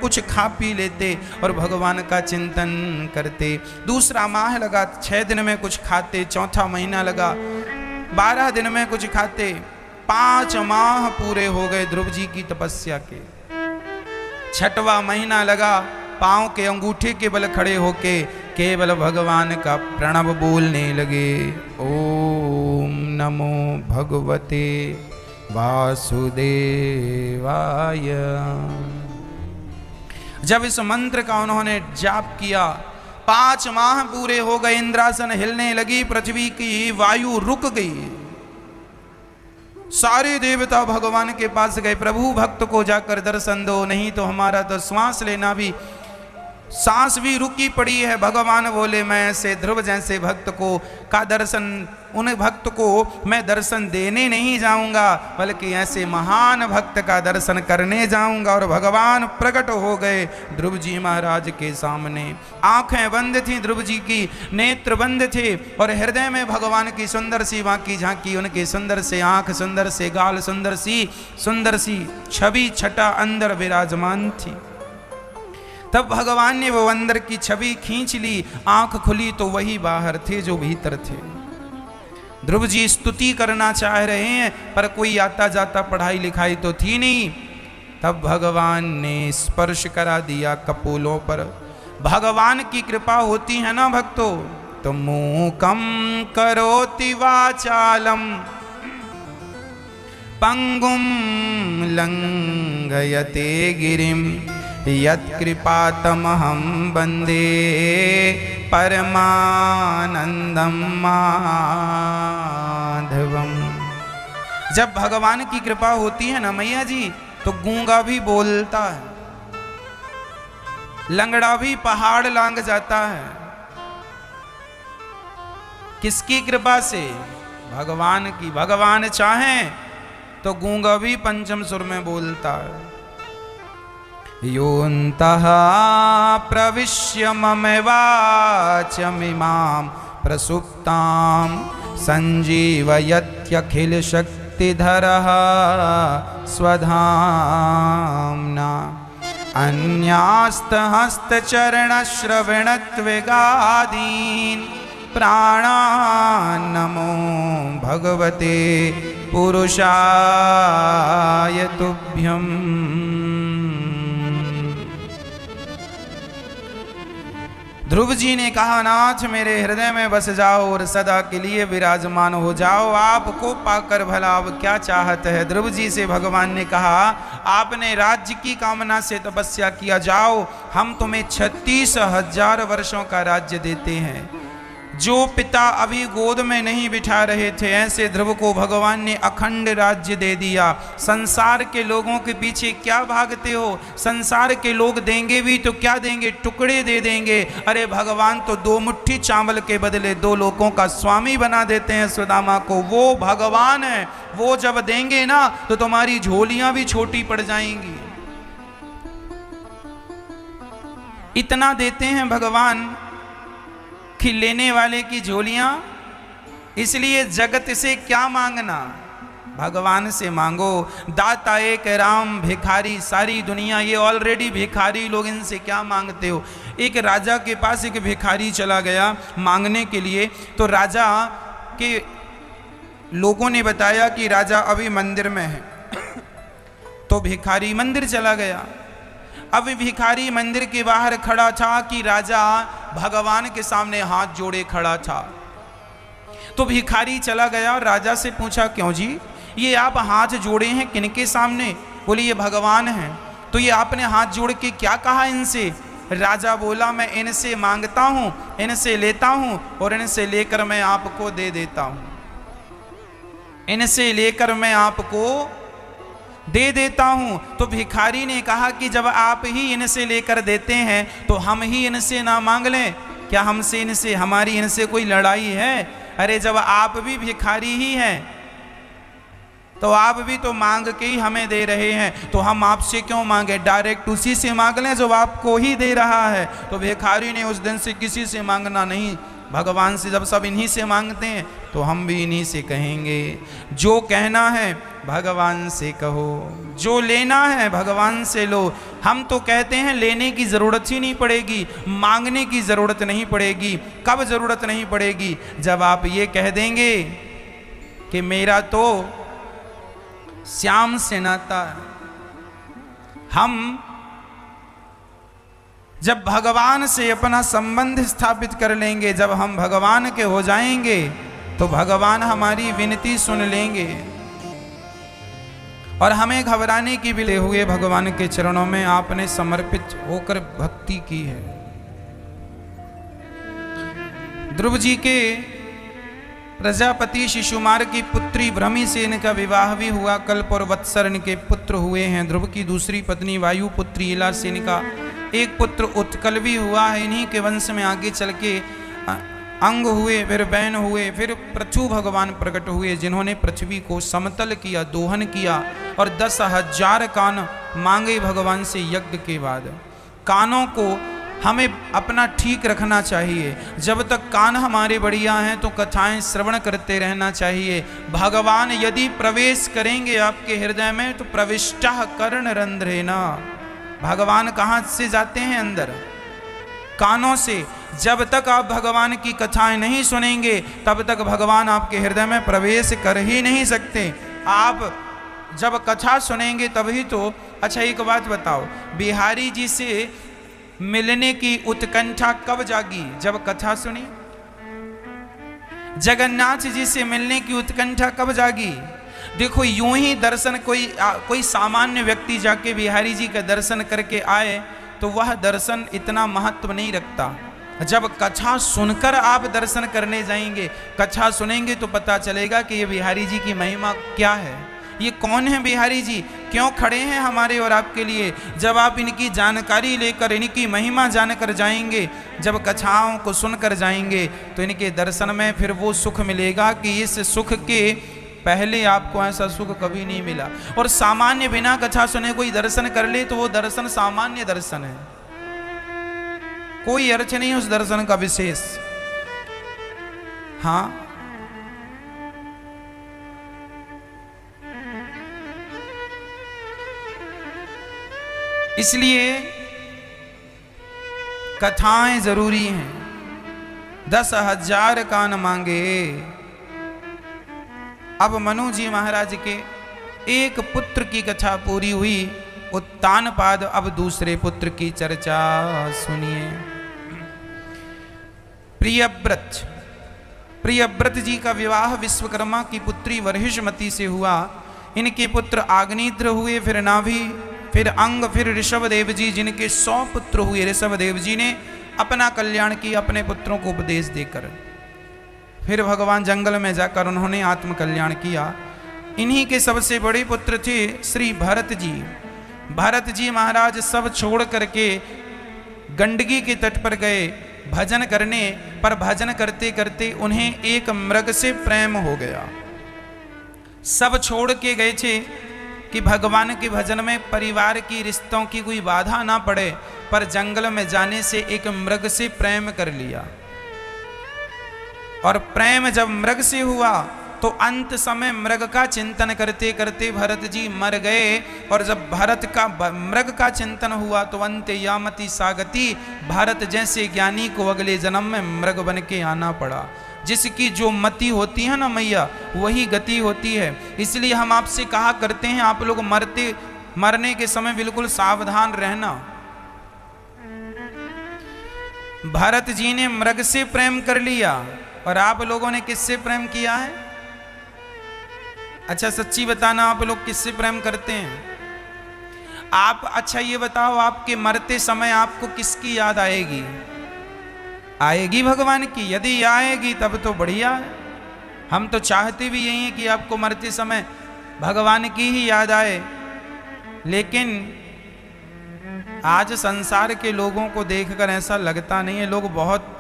कुछ खा पी लेते और भगवान का चिंतन करते। दूसरा माह लगा, 6 दिन में कुछ खाते। चौथा महीना लगा, 12 दिन में कुछ खाते। 5 माह पूरे हो गए ध्रुव जी की तपस्या के। 6वां महीना लगा, पांव के अंगूठे के बल खड़े होके केवल भगवान का प्रणव बोलने लगे, ओम नमो भगवते वासुदेवाय। जब इस मंत्र का उन्होंने जाप किया, 5 माह पूरे हो गए। इंद्रासन हिलने लगी, पृथ्वी की वायु रुक गई। सारे देवता भगवान के पास गए, प्रभु भक्त को जाकर दर्शन दो, नहीं तो हमारा तो श्वास लेना भी, सांस भी रुकी पड़ी है। भगवान बोले, मैं ऐसे ध्रुव जैसे भक्त को का दर्शन, उन भक्त को मैं दर्शन देने नहीं जाऊंगा, बल्कि ऐसे महान भक्त का दर्शन करने जाऊंगा। और भगवान प्रकट हो गए ध्रुव जी महाराज के सामने। आंखें बंद थी ध्रुव जी की, नेत्र बंद थे, और हृदय में भगवान की सुंदर सी बाकी झांकी। उनके सुंदर से आंख, सुंदर से गाल, सुंदर सी छवि छटा अंदर विराजमान थी। तब भगवान ने वो अंदर की छवि खींच ली, आंख खुली तो वही बाहर थे जो भीतर थे। ध्रुव जी स्तुति करना चाह रहे हैं, पर कोई आता जाता पढ़ाई लिखाई तो थी नहीं। तब भगवान ने स्पर्श करा दिया कपोलों पर। भगवान की कृपा होती है ना भक्तों, तो मूकम करोति वाचालम पंगुम लंघयते गिरिम यत्कृपातमहं वन्दे परमानंदम माधवम। जब भगवान की कृपा होती है ना मैया जी, तो गूंगा भी बोलता है, लंगड़ा भी पहाड़ लांग जाता है। किसकी कृपा से? भगवान की। भगवान चाहें तो गूंगा भी पंचम सुर में बोलता है। योऽन्तः प्रविश्य मम वाचमिमां प्रसुप्तां संजीवयत्यखिल शक्तिधरः स्वधाम्ना। अन्यास्तहस्तचरणश्रवणत्वगादीन् प्राणान् नमो भगवते पुरुषाय तुभ्यम्। ध्रुव जी ने कहा, नाथ मेरे हृदय में बस जाओ और सदा के लिए विराजमान हो जाओ। आपको पाकर भला अब क्या चाहत है? ध्रुव जी से भगवान ने कहा, आपने राज्य की कामना से तपस्या किया, जाओ हम तुम्हें 36,000 वर्षों का राज्य देते हैं। जो पिता अभी गोद में नहीं बिठा रहे थे, ऐसे ध्रुव को भगवान ने अखंड राज्य दे दिया। संसार के लोगों के पीछे क्या भागते हो? संसार के लोग देंगे भी तो क्या देंगे? टुकड़े दे देंगे। अरे भगवान तो 2 मुट्ठी चावल के बदले 2 लोगों का स्वामी बना देते हैं सुदामा को। वो भगवान है, वो जब देंगे ना तो तुम्हारी झोलियां भी छोटी पड़ जाएंगी। इतना देते हैं भगवान कि लेने वाले की झोलियां। इसलिए जगत से क्या मांगना, भगवान से मांगो। दाता एक राम, भिखारी सारी दुनिया। ये ऑलरेडी भिखारी लोग, इनसे क्या मांगते हो? एक राजा के पास एक भिखारी चला गया मांगने के लिए। तो राजा के लोगों ने बताया कि राजा अभी मंदिर में है। तो भिखारी मंदिर चला गया। अब भिखारी मंदिर के बाहर खड़ा था कि राजा भगवान के सामने हाथ जोड़े खड़ा था। तो भिखारी चला गया और राजा से पूछा, क्यों जी ये आप हाथ जोड़े हैं किनके सामने? बोले ये भगवान हैं। तो ये आपने हाथ जोड़ के क्या कहा इनसे? राजा बोला, मैं इनसे मांगता हूँ, इनसे लेता हूँ और इनसे लेकर मैं आपको दे देता हूँ। इनसे लेकर मैं आपको दे देता हूं। तो भिखारी ने कहा कि जब आप ही इनसे लेकर देते हैं तो हम ही इनसे ना मांग लें? क्या हमसे इनसे हमारी इनसे कोई लड़ाई है? अरे जब आप भी भिखारी ही हैं तो आप भी तो मांग के ही हमें दे रहे हैं, तो हम आपसे क्यों मांगे? डायरेक्ट उसी से मांग लें जो आपको ही दे रहा है। तो भिखारी ने उस दिन से किसी से मांगना नहीं, भगवान से जब सब इन्हीं से मांगते हैं तो हम भी इन्हीं से कहेंगे। जो कहना है भगवान से कहो, जो लेना है भगवान से लो। हम तो कहते हैं लेने की ज़रूरत ही नहीं पड़ेगी, मांगने की ज़रूरत नहीं पड़ेगी। कब ज़रूरत नहीं पड़ेगी? जब आप ये कह देंगे कि मेरा तो श्याम से नाता। हम जब भगवान से अपना संबंध स्थापित कर लेंगे, जब हम भगवान के हो जाएंगे तो भगवान हमारी विनती सुन लेंगे और हमें घबराने की भी ले हुए भगवान के चरणों में आपने समर्पित होकर भक्ति की है। ध्रुव जी के प्रजापति शिशुमार की पुत्री भ्रमी से इनका विवाह भी हुआ। कल्प और वत्सर इनके पुत्र हुए हैं। ध्रुव की दूसरी पत्नी वायु पुत्री इला से इनका एक पुत्र उत्कल भी हुआ है। इन्हीं के वंश में आगे चल के अंग हुए, फिर बैन हुए, फिर पृथु भगवान प्रकट हुए, जिन्होंने पृथ्वी को समतल किया, दोहन किया और 10,000 कान मांगे भगवान से यज्ञ के बाद। कानों को हमें अपना ठीक रखना चाहिए। जब तक कान हमारे बढ़िया हैं तो कथाएं श्रवण करते रहना चाहिए। भगवान यदि प्रवेश करेंगे आपके हृदय में तो प्रविष्टः कर्णरंध्रेण। भगवान कहाँ से जाते हैं? अंदर, कानों से। जब तक आप भगवान की कथाएं नहीं सुनेंगे तब तक भगवान आपके हृदय में प्रवेश कर ही नहीं सकते। आप जब कथा सुनेंगे तभी तो। अच्छा एक बात बताओ, बिहारी जी से मिलने की उत्कंठा कब जागी? जब कथा सुनी। जगन्नाथ जी से मिलने की उत्कंठा कब जागी? देखो यूं ही दर्शन कोई सामान्य व्यक्ति जाके बिहारी जी का दर्शन करके आए तो वह दर्शन इतना महत्व नहीं रखता। जब कथा सुनकर आप दर्शन करने जाएंगे, कथा सुनेंगे तो पता चलेगा कि ये बिहारी जी की महिमा क्या है, ये कौन है बिहारी जी, क्यों खड़े हैं हमारे और आपके लिए। जब आप इनकी जानकारी लेकर, इनकी महिमा जानकर जाएंगे, जब कथाओं को सुनकर जाएंगे तो इनके दर्शन में फिर वो सुख मिलेगा कि इस सुख के पहले आपको ऐसा सुख कभी नहीं मिला। और सामान्य बिना कथा सुने कोई दर्शन कर ले तो वो दर्शन सामान्य दर्शन है, कोई अर्थ नहीं उस दर्शन का विशेष। हाँ इसलिए कथाएं जरूरी हैं। 10,000 कान मांगे। अब मनु जी महाराज के एक पुत्र की कथा पूरी हुई, उत्तानपाद अब दूसरे पुत्र की चर्चा सुनिए। प्रियव्रत जी का विवाह विश्वकर्मा की पुत्री वर्हिष्मती से हुआ। इनके पुत्र आग्नेत्र हुए, फिर नाभि, फिर अंग, फिर ऋषभदेव जी, जिनके 100 पुत्र हुए। ऋषभदेव जी ने अपना कल्याण किया अपने पुत्रों को उपदेश देकर। फिर भगवान जंगल में जाकर उन्होंने आत्म कल्याण किया। इन्हीं के सबसे बड़े पुत्र थे श्री भरत जी। भरत जी महाराज सब छोड़ करके गंडकी के तट पर गए भजन करने, पर भजन करते करते उन्हें एक मृग से प्रेम हो गया। सब छोड़ के गए थे कि भगवान के भजन में परिवार की रिश्तों की कोई बाधा ना पड़े, पर जंगल में जाने से एक मृग से प्रेम कर लिया। और प्रेम जब मृग से हुआ तो अंत समय मृग का चिंतन करते करते भरत जी मर गए। और जब मृग का चिंतन हुआ तो अंत यामति सागति, भरत जैसे ज्ञानी को अगले जन्म में मृग बन के आना पड़ा। जिसकी जो मति होती है ना मैया, वही गति होती है। इसलिए हम आपसे कहा करते हैं, आप लोग मरने के समय बिल्कुल सावधान रहना। भरत जी ने मृग से प्रेम कर लिया और आप लोगों ने किससे प्रेम किया है? अच्छा सच्ची बताना, आप लोग किससे प्रेम करते हैं? आप अच्छा ये बताओ, आपके मरते समय आपको किसकी याद आएगी? आएगी भगवान की। यदि आएगी तब तो बढ़िया है। हम तो चाहते भी यही है कि आपको मरते समय भगवान की ही याद आए। लेकिन आज संसार के लोगों को देखकर ऐसा लगता नहीं है। लोग बहुत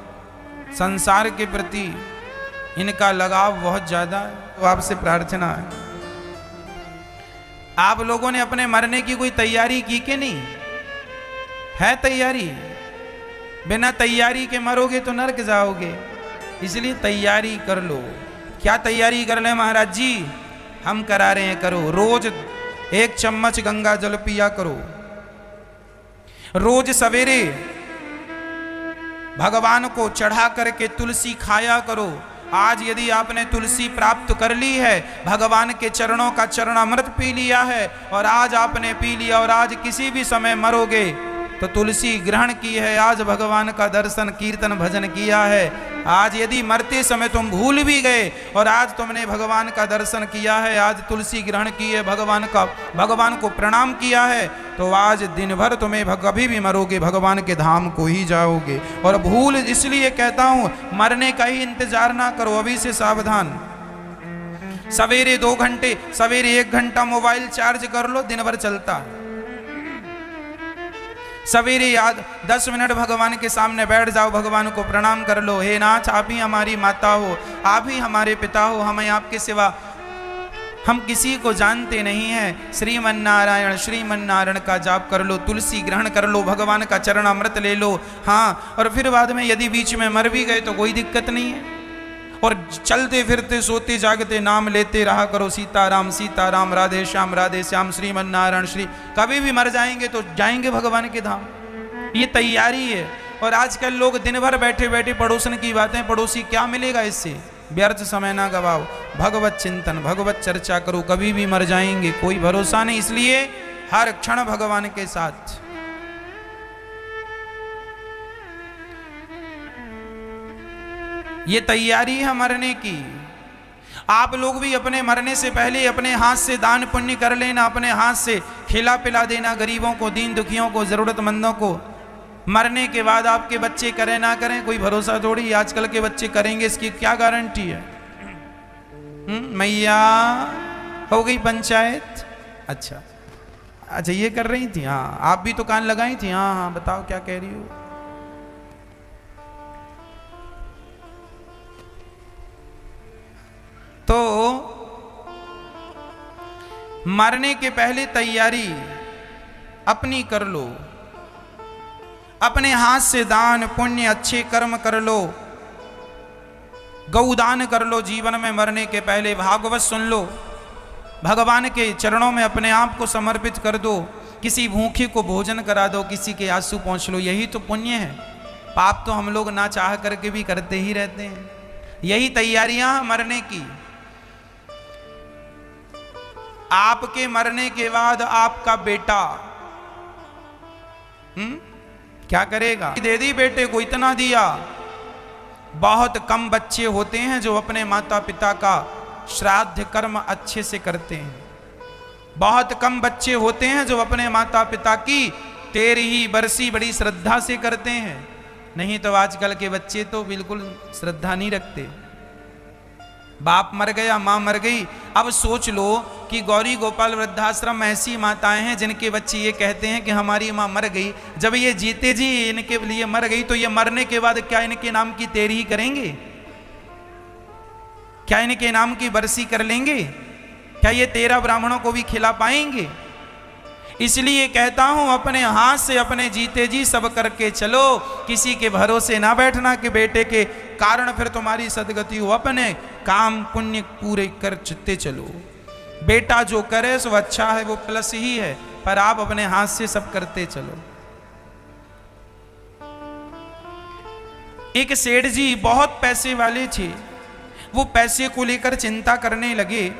संसार के प्रति इनका लगाव बहुत ज्यादा है। तो आपसे प्रार्थना है, आप लोगों ने अपने मरने की कोई तैयारी की कि नहीं है? तैयारी, बिना तैयारी के मरोगे तो नरक जाओगे। इसलिए तैयारी कर लो। क्या तैयारी कर ले महाराज जी? हम करा रहे हैं, करो। रोज 1 चम्मच गंगा जल पिया करो। रोज सवेरे भगवान को चढ़ा करके तुलसी खाया करो। आज यदि आपने तुलसी प्राप्त कर ली है, भगवान के चरणों का चरणामृत पी लिया है, और आज आपने पी लिया और आज किसी भी समय मरोगे तो तुलसी ग्रहण की है, आज भगवान का दर्शन कीर्तन भजन किया है। आज यदि मरते समय तुम भूल भी गए और आज तुमने भगवान का दर्शन किया है, आज तुलसी ग्रहण की है, भगवान को प्रणाम किया है, तो आज दिन भर तुम्हें कभी भी मरोगे भगवान के धाम को ही जाओगे। और भूल, इसलिए कहता हूं मरने का ही इंतजार ना करो, अभी से सावधान। सवेरे 2 घंटे, सवेरे 1 घंटा मोबाइल चार्ज कर लो, दिन भर चलता। सवेरे याद 10 मिनट भगवान के सामने बैठ जाओ, भगवान को प्रणाम कर लो। हे नाथ, आप ही हमारी माता हो, आप ही हमारे पिता हो, हमें आपके सिवा हम किसी को जानते नहीं हैं। श्रीमन्नारायण श्रीमन्नारायण का जाप कर लो, तुलसी ग्रहण कर लो, भगवान का चरणामृत ले लो। हाँ, और फिर बाद में यदि बीच में मर भी गए तो कोई दिक्कत नहीं है। और चलते फिरते सोते जागते नाम लेते रहा करो, सीताराम सीताराम, राधे श्याम, श्रीमन्नारायण श्री। कभी भी मर जाएंगे तो जाएंगे भगवान के धाम। ये तैयारी है। और आजकल लोग दिन भर बैठे बैठे पड़ोसन की बातें, पड़ोसी क्या मिलेगा इससे, व्यर्थ समय ना गवाओ, भगवत चिंतन भगवत चर्चा करो, कभी भी मर जाएंगे कोई भरोसा नहीं, इसलिए हर क्षण भगवान के साथ। ये तैयारी है मरने की। आप लोग भी अपने मरने से पहले अपने हाथ से दान पुण्य कर लेना, अपने हाथ से खिला पिला देना गरीबों को, दीन दुखियों को, जरूरतमंदों को। मरने के बाद आपके बच्चे करें ना करें कोई भरोसा थोड़ी, आजकल के बच्चे करेंगे इसकी क्या गारंटी है। मैया हो गई पंचायत, अच्छा अच्छा ये कर रही थी, हाँ आप भी तो कान लगाई थी, हाँ हाँ बताओ क्या कह रही हो। तो मरने के पहले तैयारी अपनी कर लो, अपने हाथ से दान पुण्य अच्छे कर्म कर लो, गौदान कर लो जीवन में, मरने के पहले भागवत सुन लो, भगवान के चरणों में अपने आप को समर्पित कर दो, किसी भूखे को भोजन करा दो, किसी के आंसू पहुँच लो, यही तो पुण्य है। पाप तो हम लोग ना चाह करके भी करते ही रहते हैं। यही तैयारियां मरने की। आपके मरने के बाद आपका बेटा क्या करेगा? दे दी बेटे को, इतना दिया। बहुत कम बच्चे होते हैं जो अपने माता पिता का श्राद्ध कर्म अच्छे से करते हैं। बहुत कम बच्चे होते हैं जो अपने माता पिता की 13 बरसी बड़ी श्रद्धा से करते हैं। नहीं तो आजकल के बच्चे तो बिल्कुल श्रद्धा नहीं रखते। बाप मर गया, माँ मर गई। अब सोच लो कि गौरी गोपाल वृद्धाश्रम ऐसी माताएं हैं जिनके बच्चे ये कहते हैं कि हमारी माँ मर गई। जब ये जीते जी इनके लिए मर गई तो ये मरने के बाद क्या इनके नाम की तेरी करेंगे? क्या इनके नाम की बरसी कर लेंगे? क्या ये 13 ब्राह्मणों को भी खिला पाएंगे? इसलिए कहता हूं अपने हाथ से अपने जीते जी सब करके चलो। किसी के भरोसे ना बैठना कि बेटे के कारण फिर तुम्हारी सदगति हो। अपने काम पुण्य पूरे कर चित्ते चलो। बेटा जो करे सो अच्छा है, वो प्लस ही है, पर आप अपने हाथ से सब करते चलो। एक सेठ जी बहुत पैसे वाले थे। वो पैसे को लेकर चिंता करने लगे।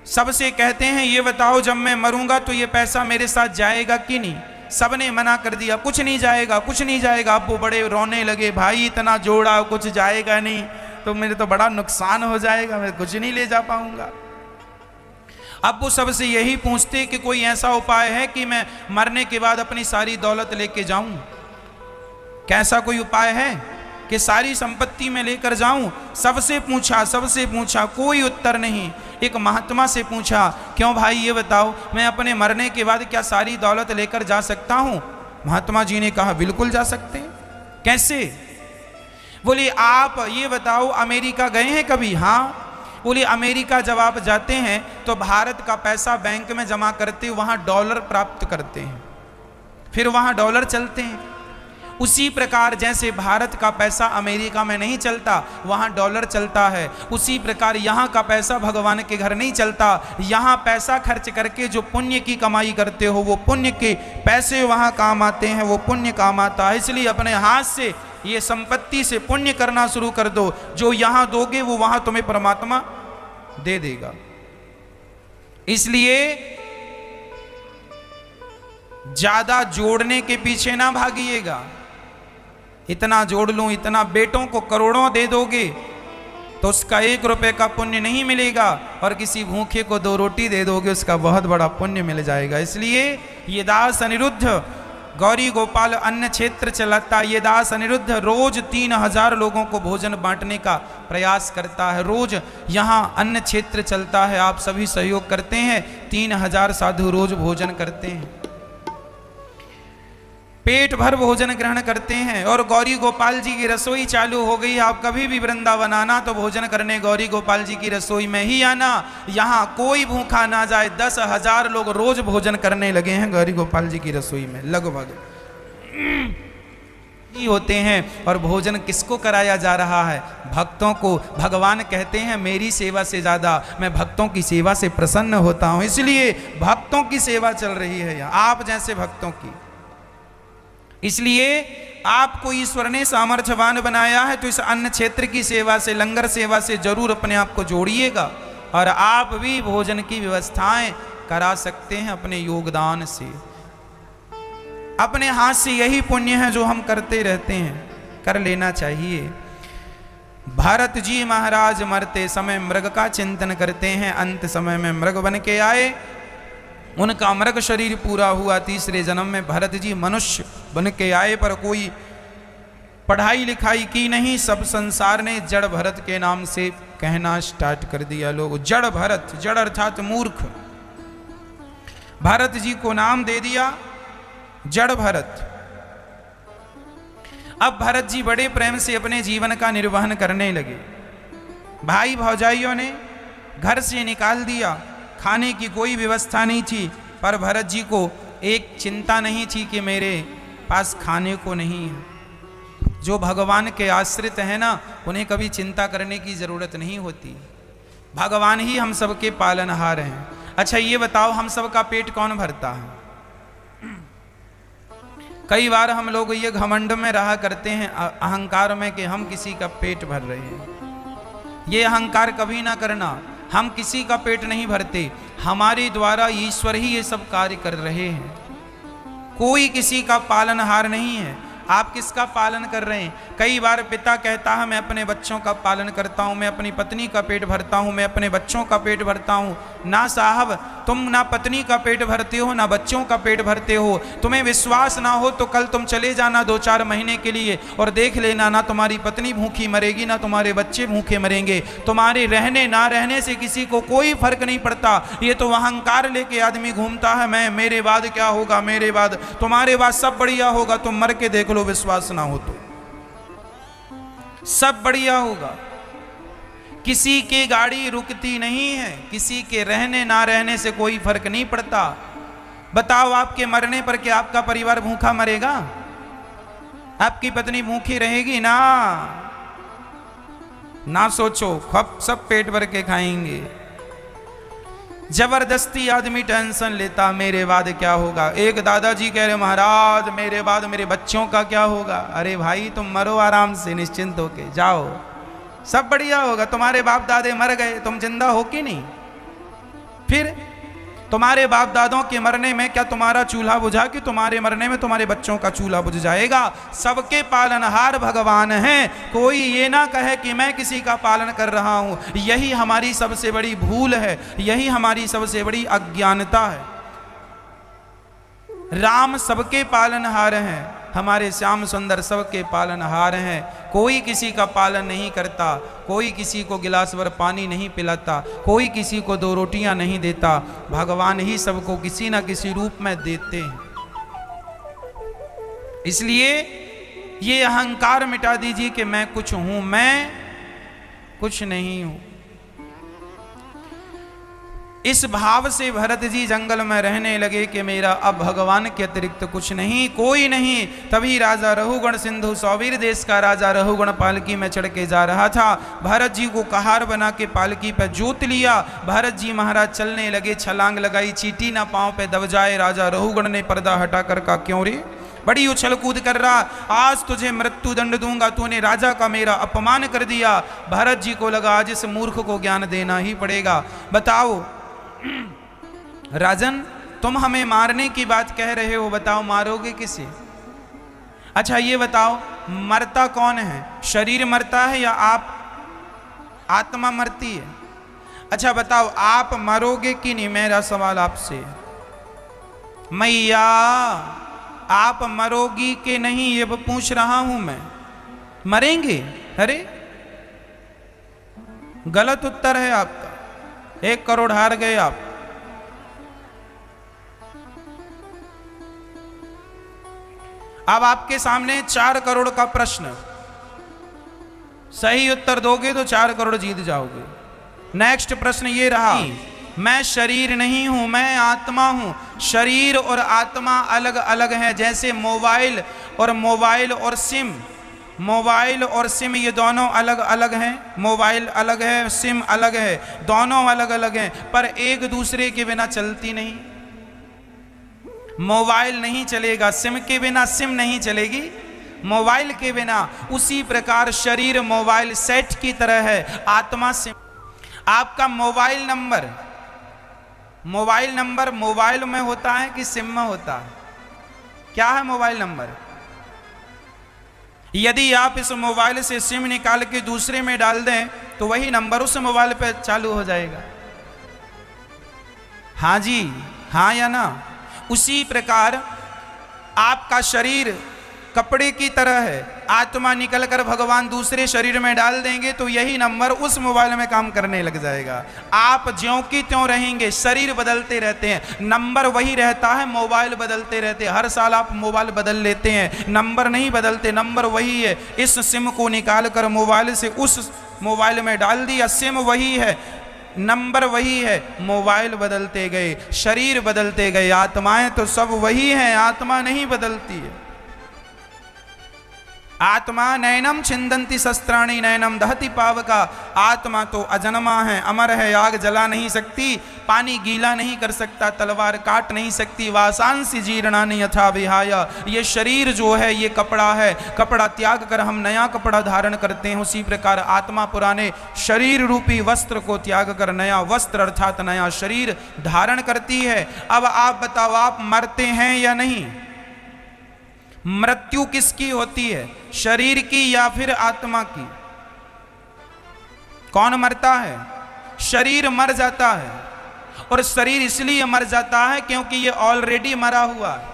सबसे कहते हैं ये बताओ जब मैं मरूंगा तो ये पैसा मेरे साथ जाएगा कि नहीं? सबने मना कर दिया, कुछ नहीं जाएगा, कुछ नहीं जाएगा। अब वो बड़े रोने लगे, भाई इतना जोड़ा कुछ जाएगा नहीं तो मेरे तो बड़ा नुकसान हो जाएगा, मैं कुछ नहीं ले जा पाऊंगा। अब वो सबसे यही पूछते कि कोई ऐसा उपाय है कि मैं मरने के बाद अपनी सारी दौलत लेके जाऊं? कैसा कोई उपाय है कि सारी संपत्ति में लेकर जाऊं? सबसे पूछा, कोई उत्तर नहीं। एक महात्मा से पूछा, क्यों भाई ये बताओ, मैं अपने मरने के बाद क्या सारी दौलत लेकर जा सकता हूं? महात्मा जी ने कहा बिल्कुल जा सकते हैं। कैसे? बोले आप ये बताओ अमेरिका गए हैं कभी? हाँ। बोले अमेरिका जब आप जाते हैं तो भारत का पैसा बैंक में जमा करते, वहां डॉलर प्राप्त करते हैं, फिर वहां डॉलर चलते हैं। उसी प्रकार जैसे भारत का पैसा अमेरिका में नहीं चलता, वहां डॉलर चलता है, उसी प्रकार यहां का पैसा भगवान के घर नहीं चलता। यहां पैसा खर्च करके जो पुण्य की कमाई करते हो, वो पुण्य के पैसे वहां काम आते हैं, वो पुण्य काम आता है। इसलिए अपने हाथ से ये संपत्ति से पुण्य करना शुरू कर दो। जो यहां दोगे वो वहां तुम्हें परमात्मा दे देगा। इसलिए ज्यादा जोड़ने के पीछे ना भागिएगा। इतना जोड़ लूं, इतना, बेटों को करोड़ों दे दोगे तो उसका 1 रुपए का पुण्य नहीं मिलेगा, और किसी भूखे को 2 रोटी दे दोगे उसका बहुत बड़ा पुण्य मिल जाएगा। इसलिए ये दास अनिरुद्ध गौरी गोपाल अन्न क्षेत्र चलाता। ये दास अनिरुद्ध रोज 3000 लोगों को भोजन बांटने का प्रयास करता है। रोज यहाँ अन्न क्षेत्र चलता है, आप सभी सहयोग करते हैं। 3000 साधु रोज भोजन करते हैं, पेट भर भोजन ग्रहण करते हैं। और गौरी गोपाल जी की रसोई चालू हो गई। आप कभी भी वृंदावन आना तो भोजन करने गौरी गोपाल जी की रसोई में ही आना। यहाँ कोई भूखा ना जाए। 10,000 लोग रोज भोजन करने लगे हैं गौरी गोपाल जी की रसोई में, लगभग ही होते हैं। और भोजन किसको कराया जा रहा है? भक्तों को। भगवान कहते हैं मेरी सेवा से ज्यादा मैं भक्तों की सेवा से प्रसन्न होता हूं। इसलिए भक्तों की सेवा चल रही है यहाँ, आप जैसे भक्तों की। इसलिए आपको ईश्वर ने सामर्थ्यवान बनाया है तो इस अन्न क्षेत्र की सेवा से, लंगर सेवा से जरूर अपने आप को जोड़िएगा और आप भी भोजन की व्यवस्थाएं करा सकते हैं अपने योगदान से। अपने हाथ से यही पुण्य है जो हम करते रहते हैं, कर लेना चाहिए। भरत जी महाराज मरते समय मृग का चिंतन करते हैं, अंत समय में मृग बन के आए, उनका मृग शरीर पूरा हुआ, तीसरे जन्म में भरत जी मनुष्य बन के आए, पर कोई पढ़ाई लिखाई की नहीं, सब संसार ने जड़ भरत के नाम से कहना स्टार्ट कर दिया। लोग जड़ भरत, जड़ अर्थात मूर्ख, भरत जी को नाम दे दिया जड़ भरत। अब भरत जी बड़े प्रेम से अपने जीवन का निर्वहन करने लगे। भाई भौजाइयों ने घर से निकाल दिया, खाने की कोई व्यवस्था नहीं थी, पर भरत जी को एक चिंता नहीं थी कि मेरे पास खाने को नहीं है। जो भगवान के आश्रित हैं ना, उन्हें कभी चिंता करने की जरूरत नहीं होती, भगवान ही हम सबके पालनहार हैं। अच्छा ये बताओ, हम सबका पेट कौन भरता है? कई बार हम लोग ये घमंड में रहा करते हैं, अहंकार में, कि हम किसी का पेट भर रहे हैं। ये अहंकार कभी ना करना, हम किसी का पेट नहीं भरते, हमारे द्वारा ईश्वर ही ये सब कार्य कर रहे हैं। कोई किसी का पालनहार नहीं है। आप किसका पालन कर रहे हैं? कई बार पिता कहता है मैं अपने बच्चों का पालन करता हूं, मैं अपनी पत्नी का पेट भरता हूं, मैं अपने बच्चों का पेट भरता हूं। ना साहब, तुम ना पत्नी का पेट भरते हो, ना बच्चों का पेट भरते हो। तुम्हें विश्वास ना हो तो कल तुम चले जाना 2-4 महीने के लिए और देख लेना, ना तुम्हारी पत्नी भूखी मरेगी, ना तुम्हारे बच्चे भूखे मरेंगे। तुम्हारे रहने ना रहने से किसी को कोई फर्क नहीं पड़ता। ये तो अहंकार लेके आदमी घूमता है, मैं, मेरे बाद क्या होगा, मेरे बाद, तुम्हारे बाद सब बढ़िया होगा, तुम मर के देख लो, विश्वास ना हो तो सब बढ़िया होगा। किसी की गाड़ी रुकती नहीं है, किसी के रहने ना रहने से कोई फर्क नहीं पड़ता। बताओ, आपके मरने पर क्या आपका परिवार भूखा मरेगा? आपकी पत्नी भूखी रहेगी ना? ना सोचो, खप सब पेट भर के खाएंगे। जबरदस्ती आदमी टेंशन लेता, मेरे बाद क्या होगा। एक दादाजी कह रहे महाराज मेरे बाद मेरे बच्चों का क्या होगा। अरे भाई तुम मरो आराम से, निश्चिंत होके जाओ, सब बढ़िया होगा। तुम्हारे बाप दादे मर गए, तुम जिंदा हो कि नहीं? फिर तुम्हारे बाप दादों के मरने में क्या तुम्हारा चूल्हा बुझा कि तुम्हारे मरने में तुम्हारे बच्चों का चूल्हा बुझ जाएगा? सबके पालनहार भगवान हैं। कोई ये ना कहे कि मैं किसी का पालन कर रहा हूं। यही हमारी सबसे बड़ी भूल है, यही हमारी सबसे बड़ी अज्ञानता है। राम सबके पालनहार हैं, हमारे श्याम सुंदर सबके पालनहार हैं। कोई किसी का पालन नहीं करता, कोई किसी को गिलास भर पानी नहीं पिलाता, कोई किसी को 2 रोटियां नहीं देता। भगवान ही सबको किसी ना किसी रूप में देते हैं। इसलिए ये अहंकार मिटा दीजिए कि मैं कुछ हूं, मैं कुछ नहीं हूं। इस भाव से भरत जी जंगल में रहने लगे कि मेरा अब भगवान के अतिरिक्त कुछ नहीं, कोई नहीं। तभी राजा रहुगण, सिंधु सौवीर देश का राजा रहुगण पालकी में चढ़ के जा रहा था। भरत जी को कहार बना के पालकी पे जोत लिया। भरत जी महाराज चलने लगे, छलांग लगाई, चींटी ना पांव पे दब जाए। राजा रहुगण ने पर्दा हटाकर कहा क्यों रे, बड़ी उछल कूद कर रहा, आज तुझे मृत्यु दंड दूंगा, तूने राजा का मेरा अपमान कर दिया। भरत जी को लगा आज इस मूर्ख को ज्ञान देना ही पड़ेगा। बताओ राजन, तुम हमें मारने की बात कह रहे हो, बताओ मारोगे किसे? अच्छा ये बताओ, मरता कौन है? शरीर मरता है या आप आत्मा मरती है? अच्छा बताओ, आप मरोगे कि नहीं? मेरा सवाल आपसे। मैया आप मरोगी कि नहीं ये पूछ रहा हूं मैं। मरेंगे? अरे गलत उत्तर है आपका, 1 करोड़ हार गए आप। अब आपके सामने 4 करोड़ का प्रश्न, सही उत्तर दोगे तो 4 करोड़ जीत जाओगे। नेक्स्ट प्रश्न ये रहा, मैं शरीर नहीं हूं, मैं आत्मा हूं। शरीर और आत्मा अलग अलग हैं। जैसे मोबाइल और सिम, मोबाइल और सिम ये दोनों अलग अलग हैं। मोबाइल अलग है, सिम अलग है, दोनों अलग अलग हैं, पर एक दूसरे के बिना चलती नहीं। मोबाइल नहीं चलेगा, सिम के बिना सिम नहीं चलेगी, मोबाइल के बिना। उसी प्रकार शरीर मोबाइल सेट की तरह है, आत्मा से। आपका मोबाइल नंबर मोबाइल में होता है कि सिम में होता है? क्या है मोबाइल नंबर? यदि आप इस मोबाइल से सिम निकाल के दूसरे में डाल दें तो वही नंबर उस मोबाइल पे चालू हो जाएगा। हाँ जी, हाँ या ना? उसी प्रकार आपका शरीर कपड़े की तरह है, आत्मा निकलकर भगवान दूसरे शरीर में डाल देंगे तो यही नंबर उस मोबाइल में काम करने लग जाएगा। आप ज्यों की त्यों रहेंगे, शरीर बदलते रहते हैं, नंबर वही रहता है, मोबाइल बदलते रहते हैं। हर साल आप मोबाइल बदल लेते हैं, नंबर नहीं बदलते, नंबर वही है। इस सिम को निकाल कर मोबाइल से उस मोबाइल में डाल दिया, सिम वही है, नंबर वही है, मोबाइल बदलते गए, शरीर बदलते गए, आत्माएं तो सब वही हैं, आत्मा नहीं बदलती है। आत्मा नैनम छिंदंती शस्त्राणी नैनम दहति पावका। आत्मा तो अजन्मा है, अमर है, आग जला नहीं सकती, पानी गीला नहीं कर सकता, तलवार काट नहीं सकती। वासांसी जीर्णानि यथा विहाय। ये शरीर जो है ये कपड़ा है, कपड़ा त्याग कर हम नया कपड़ा धारण करते हैं। उसी प्रकार आत्मा पुराने शरीर रूपी वस्त्र को त्याग कर नया वस्त्र अर्थात नया शरीर धारण करती है। अब आप बताओ, आप मरते हैं या नहीं? मृत्यु किसकी होती है, शरीर की या फिर आत्मा की? कौन मरता है? शरीर मर जाता है। और शरीर इसलिए मर जाता है क्योंकि ये ऑलरेडी मरा हुआ है।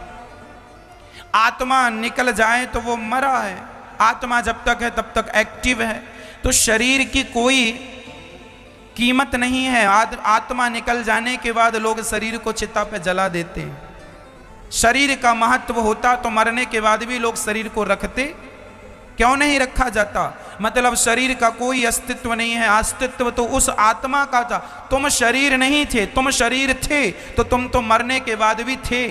आत्मा निकल जाए तो वो मरा है, आत्मा जब तक है तब तक एक्टिव है। तो शरीर की कोई कीमत नहीं है। आत्मा निकल जाने के बाद लोग शरीर को चिता पे जला देते हैं। शरीर का महत्व होता तो मरने के बाद भी लोग शरीर को रखते, क्यों नहीं रखा जाता? मतलब शरीर का कोई अस्तित्व नहीं है, अस्तित्व तो उस आत्मा का था। तुम शरीर नहीं थे, तुम शरीर थे तो तुम तो मरने के बाद भी थे।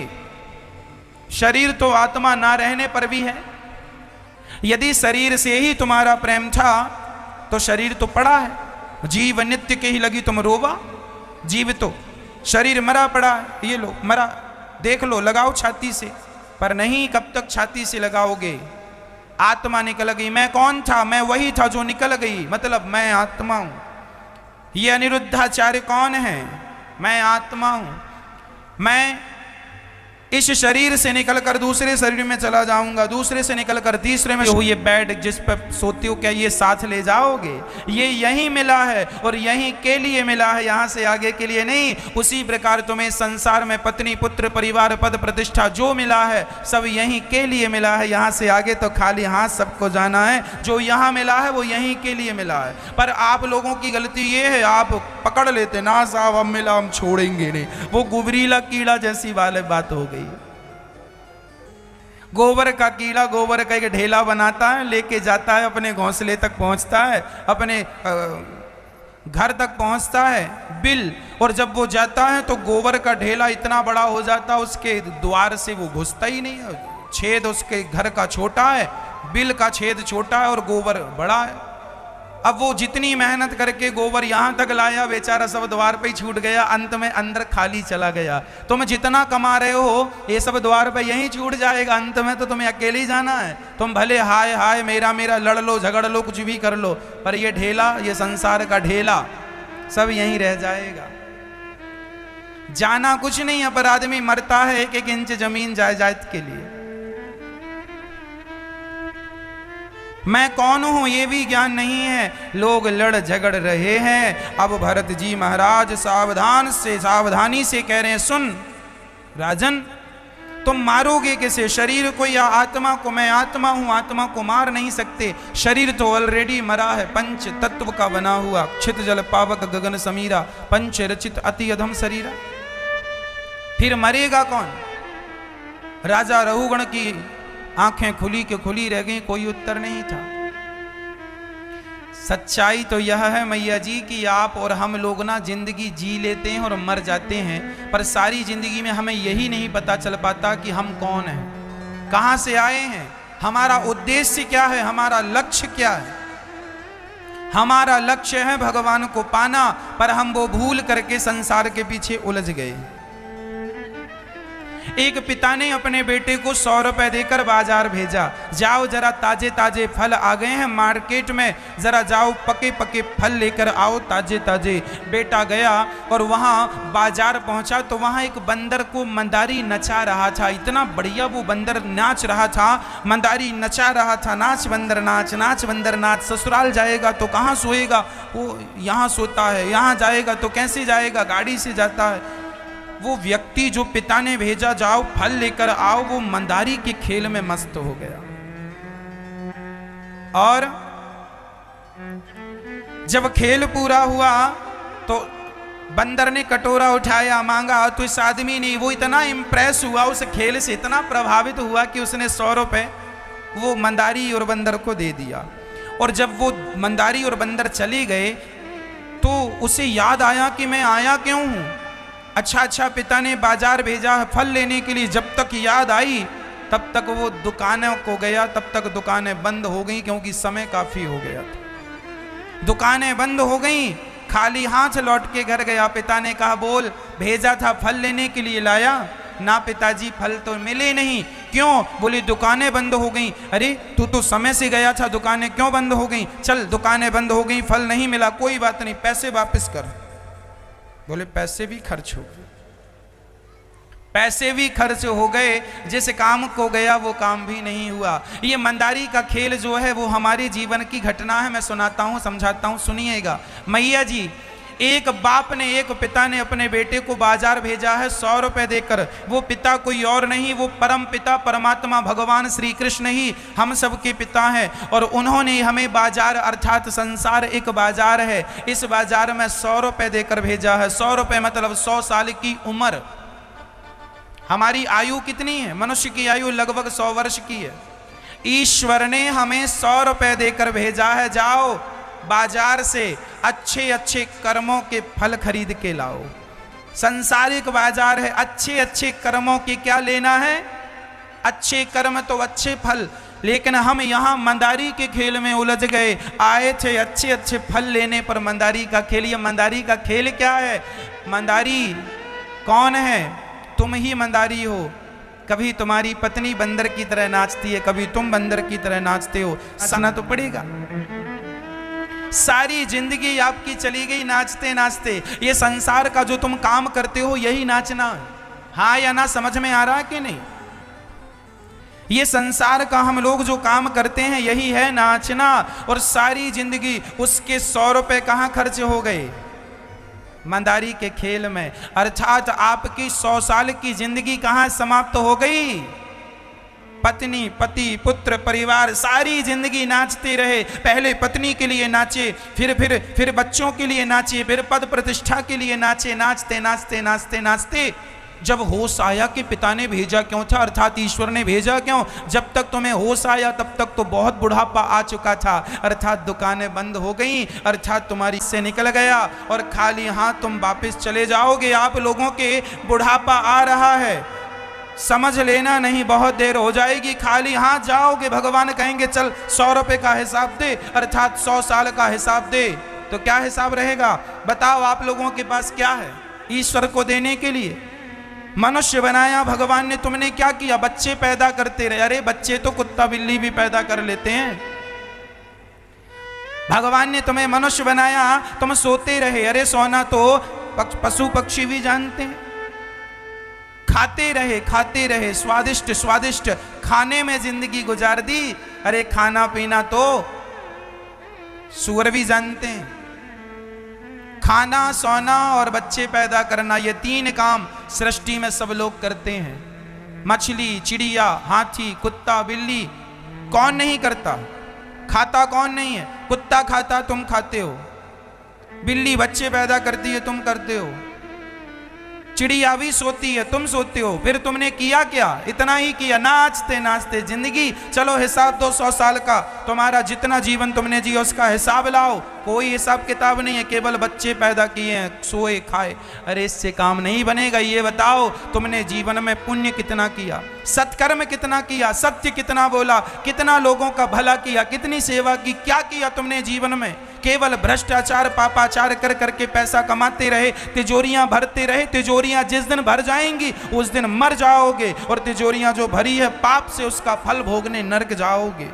शरीर तो आत्मा ना रहने पर भी है। यदि शरीर से ही तुम्हारा प्रेम था तो शरीर तो पड़ा है। जीव नित्य के ही लगी तुम रोवा, जीव तो शरीर मरा पड़ा है। ये लो मरा, देख लो, लगाओ छाती से, पर नहीं, कब तक छाती से लगाओगे? आत्मा निकल गई। मैं कौन था? मैं वही था जो निकल गई, मतलब मैं आत्मा हूं। ये अनिरुद्धाचार्य कौन है? मैं आत्मा हूं। मैं इस शरीर से निकलकर दूसरे शरीर में चला जाऊंगा, दूसरे से निकलकर तीसरे में। ये बेड जिस पर सोते हो क्या ये साथ ले जाओगे? ये यहीं मिला है और यहीं के लिए मिला है, यहां से आगे के लिए नहीं। उसी प्रकार तुम्हें संसार में पत्नी पुत्र परिवार पद प्रतिष्ठा जो मिला है सब यहीं के लिए मिला है, यहां से आगे तो खाली हाथ सबको जाना है। जो यहां मिला है वो यहीं के लिए मिला है। पर आप लोगों की गलती ये है, आप पकड़ लेते ना, साहब हम मिला हम छोड़ेंगे नहीं। वो गुबरीला कीड़ा जैसी वाले बात हो गई। गोबर का कीड़ा गोबर का एक ढेला बनाता है, लेके जाता है, अपने घोंसले तक पहुंचता है, अपने घर तक पहुंचता है बिल। और जब वो जाता है तो गोबर का ढेला इतना बड़ा हो जाता है, उसके द्वार से वो घुसता ही नहीं है। छेद उसके घर का छोटा है, बिल का छेद छोटा है और गोबर बड़ा है। अब वो जितनी मेहनत करके गोबर यहां तक लाया, बेचारा सब द्वार पे ही छूट गया, अंत में अंदर खाली चला गया। तुम जितना कमा रहे हो ये सब द्वार पे यहीं छूट जाएगा, अंत में तो तुम्हें अकेले ही जाना है। तुम भले हाय हाय मेरा मेरा लड़ लो झगड़ लो कुछ भी कर लो, पर ये ढेला, ये संसार का ढेला सब यहीं रह जाएगा। जाना कुछ नहीं है, पर आदमी मरता है एक एक इंच जमीन जायदाद के लिए। मैं कौन हूं ये भी ज्ञान नहीं है, लोग लड़ झगड़ रहे हैं। अब भरत जी महाराज सावधानी से कह रहे हैं, सुन राजन, तुम मारोगे किसे, शरीर को या आत्मा को? मैं आत्मा हूं, आत्मा को मार नहीं सकते। शरीर तो ऑलरेडी मरा है, पंच तत्व का बना हुआ, क्षित जल पावक गगन समीरा, पंच रचित अति अधम शरीरा। फिर मरेगा कौन? राजा रहुगण की आंखें खुली के खुली रह गई, कोई उत्तर नहीं था। सच्चाई तो यह है मैया जी कि आप और हम लोग ना जिंदगी जी लेते हैं और मर जाते हैं, पर सारी जिंदगी में हमें यही नहीं पता चल पाता कि हम कौन हैं, कहां से आए हैं, हमारा उद्देश्य क्या है, हमारा लक्ष्य क्या है। हमारा लक्ष्य है भगवान को पाना, पर हम वो भूल करके संसार के पीछे उलझ गए। एक पिता ने अपने बेटे को 100 रुपए देकर बाजार भेजा, जाओ जरा ताजे ताजे फल आ गए हैं मार्केट में, जरा जाओ पके पके फल लेकर आओ ताजे ताजे। बेटा गया और वहाँ बाजार पहुँचा तो वहाँ एक बंदर को मंदारी नचा रहा था। इतना बढ़िया वो बंदर नाच रहा था, मंदारी नचा रहा था। नाच बंदर नाच, नाच बंदर नाच। ससुराल जाएगा तो कहाँ सोएगा, वो यहाँ सोता है, यहाँ जाएगा तो कैसे जाएगा, गाड़ी से जाता है। वो व्यक्ति जो पिता ने भेजा जाओ फल लेकर आओ, वो मंदारी के खेल में मस्त हो गया। और जब खेल पूरा हुआ तो बंदर ने कटोरा उठाया, मांगा, तो इस आदमी ने, वो इतना इंप्रेस हुआ उस खेल से, इतना प्रभावित हुआ कि उसने 100 रुपए वो मंदारी और बंदर को दे दिया। और जब वो मंदारी और बंदर चले गए तो उसे याद आया कि मैं आया क्यों हूं। अच्छा पिता ने बाजार भेजा फल लेने के लिए। जब तक याद आई तब तक वो दुकानों को गया, तब तक दुकानें बंद हो गई क्योंकि समय काफी हो गया था। दुकानें बंद हो गई, खाली हाथ लौट के घर गया। पिता ने कहा, बोल, भेजा था फल लेने के लिए, लाया? ना पिताजी, फल तो मिले नहीं। क्यों? बोले दुकानें बंद हो गई। अरे तू तो समय से गया था, दुकानें क्यों बंद हो गई? चल, दुकानें बंद हो गई, फल नहीं मिला, कोई बात नहीं, पैसे वापस कर। बोले पैसे भी खर्च हो गए, पैसे भी खर्च हो गए, जिस काम को गया वो काम भी नहीं हुआ। ये मंदारी का खेल जो है वो हमारे जीवन की घटना है। मैं सुनाता हूँ, समझाता हूँ, सुनिएगा। मैया जी, एक बाप ने, एक पिता ने अपने बेटे को बाजार भेजा है 100 रुपए देकर। वो पिता कोई और नहीं, वो परम पिता परमात्मा भगवान श्री कृष्ण ही हम सबके पिता हैं। और उन्होंने हमें बाजार अर्थात संसार एक बाजार है, इस बाजार में 100 रुपए देकर भेजा है। 100 रुपए मतलब 100 साल की उम्र। हमारी आयु कितनी है? मनुष्य की आयु लगभग 100 वर्ष की है। ईश्वर ने हमें 100 रुपए देकर भेजा है, जाओ बाजार से अच्छे अच्छे कर्मों के फल खरीद के लाओ। संसारिक बाजार है, अच्छे अच्छे कर्मों के क्या लेना है? अच्छे कर्म तो अच्छे फल। लेकिन हम यहाँ मंदारी के खेल में उलझ गए। आए थे अच्छे अच्छे फल लेने पर मंदारी का खेल। ये मंदारी का खेल क्या है? मंदारी कौन है? तुम ही मंदारी हो। कभी तुम्हारी पत्नी बंदर की तरह नाचती है, कभी तुम बंदर की तरह नाचते हो। सुना तो पड़ेगा। सारी जिंदगी आपकी चली गई नाचते नाचते। ये संसार का जो तुम काम करते हो यही नाचना है। हाँ या ना, समझ में आ रहा है कि नहीं? ये संसार का हम लोग जो काम करते हैं यही है नाचना। और सारी जिंदगी उसके 100 रुपए कहाँ खर्च हो गए? मंदारी के खेल में। अर्थात आपकी 100 साल की जिंदगी कहाँ समाप्त हो गई? पत्नी, पति, पुत्र, परिवार, सारी जिंदगी नाचते रहे। पहले पत्नी के लिए नाचे, फिर बच्चों के लिए नाचे, फिर पद प्रतिष्ठा के लिए नाचे। नाचते नाचते नाचते नाचते जब होश आया कि पिता ने भेजा क्यों था, अर्थात ईश्वर ने भेजा क्यों, जब तक तुम्हें होश आया तब तक तो बहुत बुढ़ापा आ चुका था। अर्थात दुकानें बंद हो गई, अर्थात तुम्हारी से निकल गया और खाली हाथ तुम वापस चले जाओगे। आप लोगों के बुढ़ापा आ रहा है, समझ लेना, नहीं बहुत देर हो जाएगी, खाली हाथ जाओगे। भगवान कहेंगे चल 100 रुपए का हिसाब दे, अर्थात 100 साल का हिसाब दे। तो क्या हिसाब रहेगा? बताओ आप लोगों के पास क्या है ईश्वर को देने के लिए? मनुष्य बनाया भगवान ने, तुमने क्या किया? बच्चे पैदा करते रहे। अरे बच्चे तो कुत्ता बिल्ली भी पैदा कर लेते हैं। भगवान ने तुम्हें मनुष्य बनाया, तुम सोते रहे। अरे सोना तो पशु पक्षी भी जानते हैं। खाते रहे स्वादिष्ट स्वादिष्ट खाने में जिंदगी गुजार दी। अरे खाना पीना तो सूअर भी जानते हैं। खाना, सोना और बच्चे पैदा करना, ये 3 काम सृष्टि में सब लोग करते हैं। मछली, चिड़िया, हाथी, कुत्ता, बिल्ली, कौन नहीं करता? खाता कौन नहीं है? कुत्ता खाता, तुम खाते हो। बिल्ली बच्चे पैदा करती है, तुम करते हो। चिड़िया भी सोती है, तुम सोते हो। फिर तुमने किया क्या? इतना ही किया, नाचते नाचते जिंदगी। चलो हिसाब दो 100 साल का, तुम्हारा जितना जीवन तुमने जिया उसका हिसाब लाओ। कोई हिसाब किताब नहीं है, केवल बच्चे पैदा किए हैं, सोए खाए। अरे इससे काम नहीं बनेगा। ये बताओ तुमने जीवन में पुण्य कितना किया, सत्कर्म कितना किया, सत्य कितना बोला, कितना लोगों का भला किया, कितनी सेवा की, क्या किया तुमने जीवन में? केवल भ्रष्टाचार पापाचार कर करके पैसा कमाते रहे, तिजोरियां भरते रहे। तिजोरियां जिस दिन भर जाएंगी उस दिन मर जाओगे, और तिजोरियां जो भरी है पाप से उसका फल भोगने नरक जाओगे।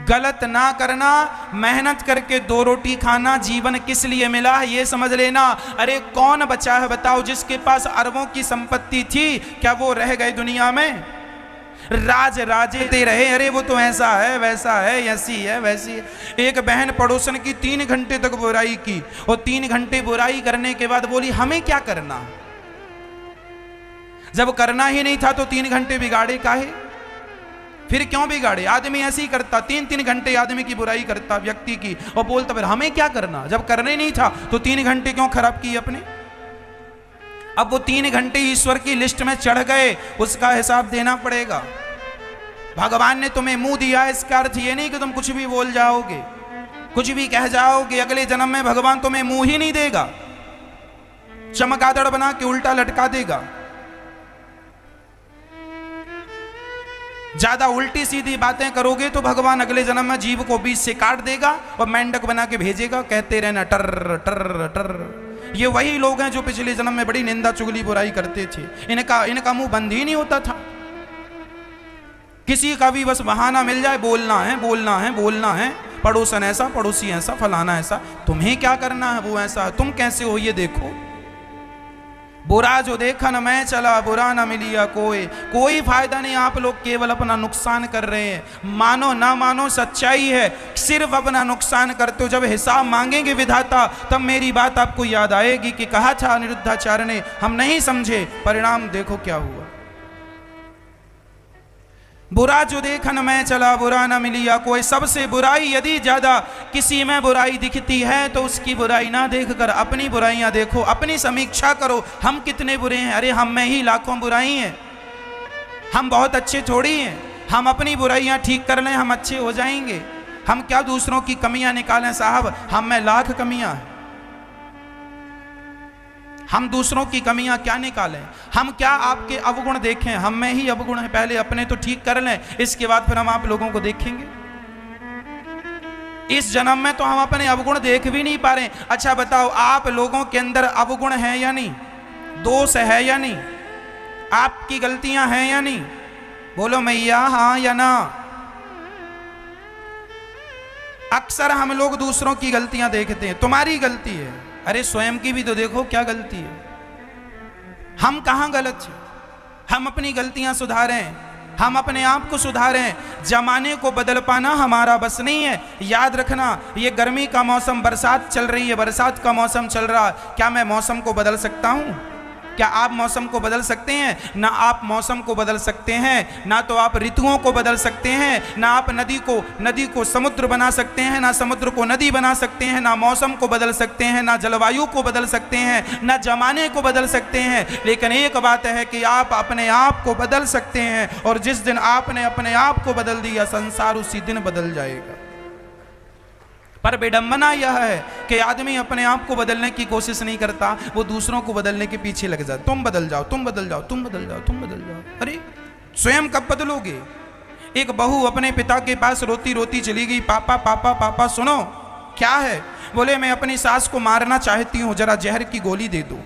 गलत ना करना, मेहनत करके 2 रोटी खाना, जीवन किस लिए मिला है ये समझ लेना। अरे कौन बचा है बताओ जिसके पास अरबों की संपत्ति थी, क्या वो रह गए दुनिया में? राज राजे रहे, अरे वो तो ऐसा है वैसा है, ऐसी है वैसी है। एक बहन पड़ोसन की 3 घंटे तक बुराई की, और 3 घंटे बुराई करने के बाद बोली हमें क्या करना, जब करना ही नहीं था तो 3 घंटे बिगाड़े काहे? फिर क्यों बिगाड़े? आदमी ऐसे ही करता, 3-3 घंटे आदमी की बुराई करता व्यक्ति की, और बोलता फिर हमें क्या करना, जब करना ही नहीं था तो 3 घंटे क्यों खराब किए अपने? अब वो 3 घंटे ईश्वर की लिस्ट में चढ़ गए, उसका हिसाब देना पड़ेगा। भगवान ने तुम्हें मुंह दिया, इसका अर्थ ये नहीं कि तुम कुछ भी बोल जाओगे, कुछ भी कह जाओगे। अगले जन्म में भगवान तुम्हें मुंह ही नहीं देगा, चमगादड़ बना के उल्टा लटका देगा। ज्यादा उल्टी सीधी बातें करोगे तो भगवान अगले जन्म में जीव को बीच से काट देगा और मेंढक बना के भेजेगा, कहते रहना टर टर टर। ये वही लोग हैं जो पिछले जन्म में बड़ी निंदा चुगली बुराई करते थे, इनका मुंह बंद ही नहीं होता था। किसी का भी बस बहाना मिल जाए, बोलना है बोलना है बोलना है, पड़ोसन ऐसा, पड़ोसी ऐसा, फलाना ऐसा। तुम्हें क्या करना है, वो ऐसा, तुम कैसे हो ये देखो। बुरा जो देखा न मैं चला, बुरा न मिलिया कोई फायदा नहीं। आप लोग केवल अपना नुकसान कर रहे हैं। मानो ना मानो सच्चाई है, सिर्फ अपना नुकसान करते हो। जब हिसाब मांगेंगे विधाता तब मेरी बात आपको याद आएगी कि कहा था अनिरुद्धाचार्य ने, हम नहीं समझे, परिणाम देखो क्या हुआ। बुरा जो देखा न मैं चला, बुरा न मिलिया कोई। सबसे बुराई यदि ज्यादा किसी में बुराई दिखती है तो उसकी बुराई ना देखकर अपनी बुराइयां देखो, अपनी समीक्षा करो। हम कितने बुरे हैं, अरे हम में ही लाखों बुराई हैं, हम बहुत अच्छे थोड़ी हैं। हम अपनी बुराइयां ठीक कर लें, हम अच्छे हो जाएंगे। हम क्या दूसरों की कमियां निकालें साहब, हम में लाख कमियां हैं। हम दूसरों की कमियां क्या निकालें, हम क्या आपके अवगुण देखें, हम में ही अवगुण है। पहले अपने तो ठीक कर लें, इसके बाद फिर हम आप लोगों को देखेंगे। इस जन्म में तो हम अपने अवगुण देख भी नहीं पा रहे। अच्छा बताओ, आप लोगों के अंदर अवगुण है या नहीं, दोष है या नहीं, आपकी गलतियां हैं या नहीं? बोलो मैया हाँ या ना। अक्सर हम लोग दूसरों की गलतियां देखते हैं, तुम्हारी गलती है, अरे स्वयं की भी तो देखो क्या गलती है। हम कहां गलत हैं? हम अपनी गलतियां सुधारें, हम अपने आप को सुधारें। जमाने को बदल पाना हमारा बस नहीं है। याद रखना, ये गर्मी का मौसम, बरसात चल रही है, बरसात का मौसम चल रहा, क्या मैं मौसम को बदल सकता हूं? क्या आप मौसम को बदल सकते हैं? ना आप मौसम को बदल सकते हैं, ना तो आप ऋतुओं को बदल सकते हैं, ना आप नदी को समुद्र बना सकते हैं, ना समुद्र को नदी बना सकते हैं, ना मौसम को बदल सकते हैं, ना जलवायु को बदल सकते हैं, ना जमाने को बदल सकते हैं। लेकिन एक बात है कि आप अपने आप को बदल सकते हैं, और जिस दिन आपने अपने आप को बदल दिया, संसार उसी दिन बदल जाएगा। पर विडंबना यह है कि आदमी अपने आप को बदलने की कोशिश नहीं करता, वो दूसरों को बदलने के पीछे लग जाता। तुम बदल जाओ, तुम बदल जाओ, तुम बदल जाओ, तुम बदल जाओ। अरे स्वयं कब बदलोगे? एक बहू अपने पिता के पास रोती रोती चली गई, पापा पापा पापा सुनो। क्या है? बोले मैं अपनी सास को मारना चाहती हूँ, जरा जहर की गोली दे दो।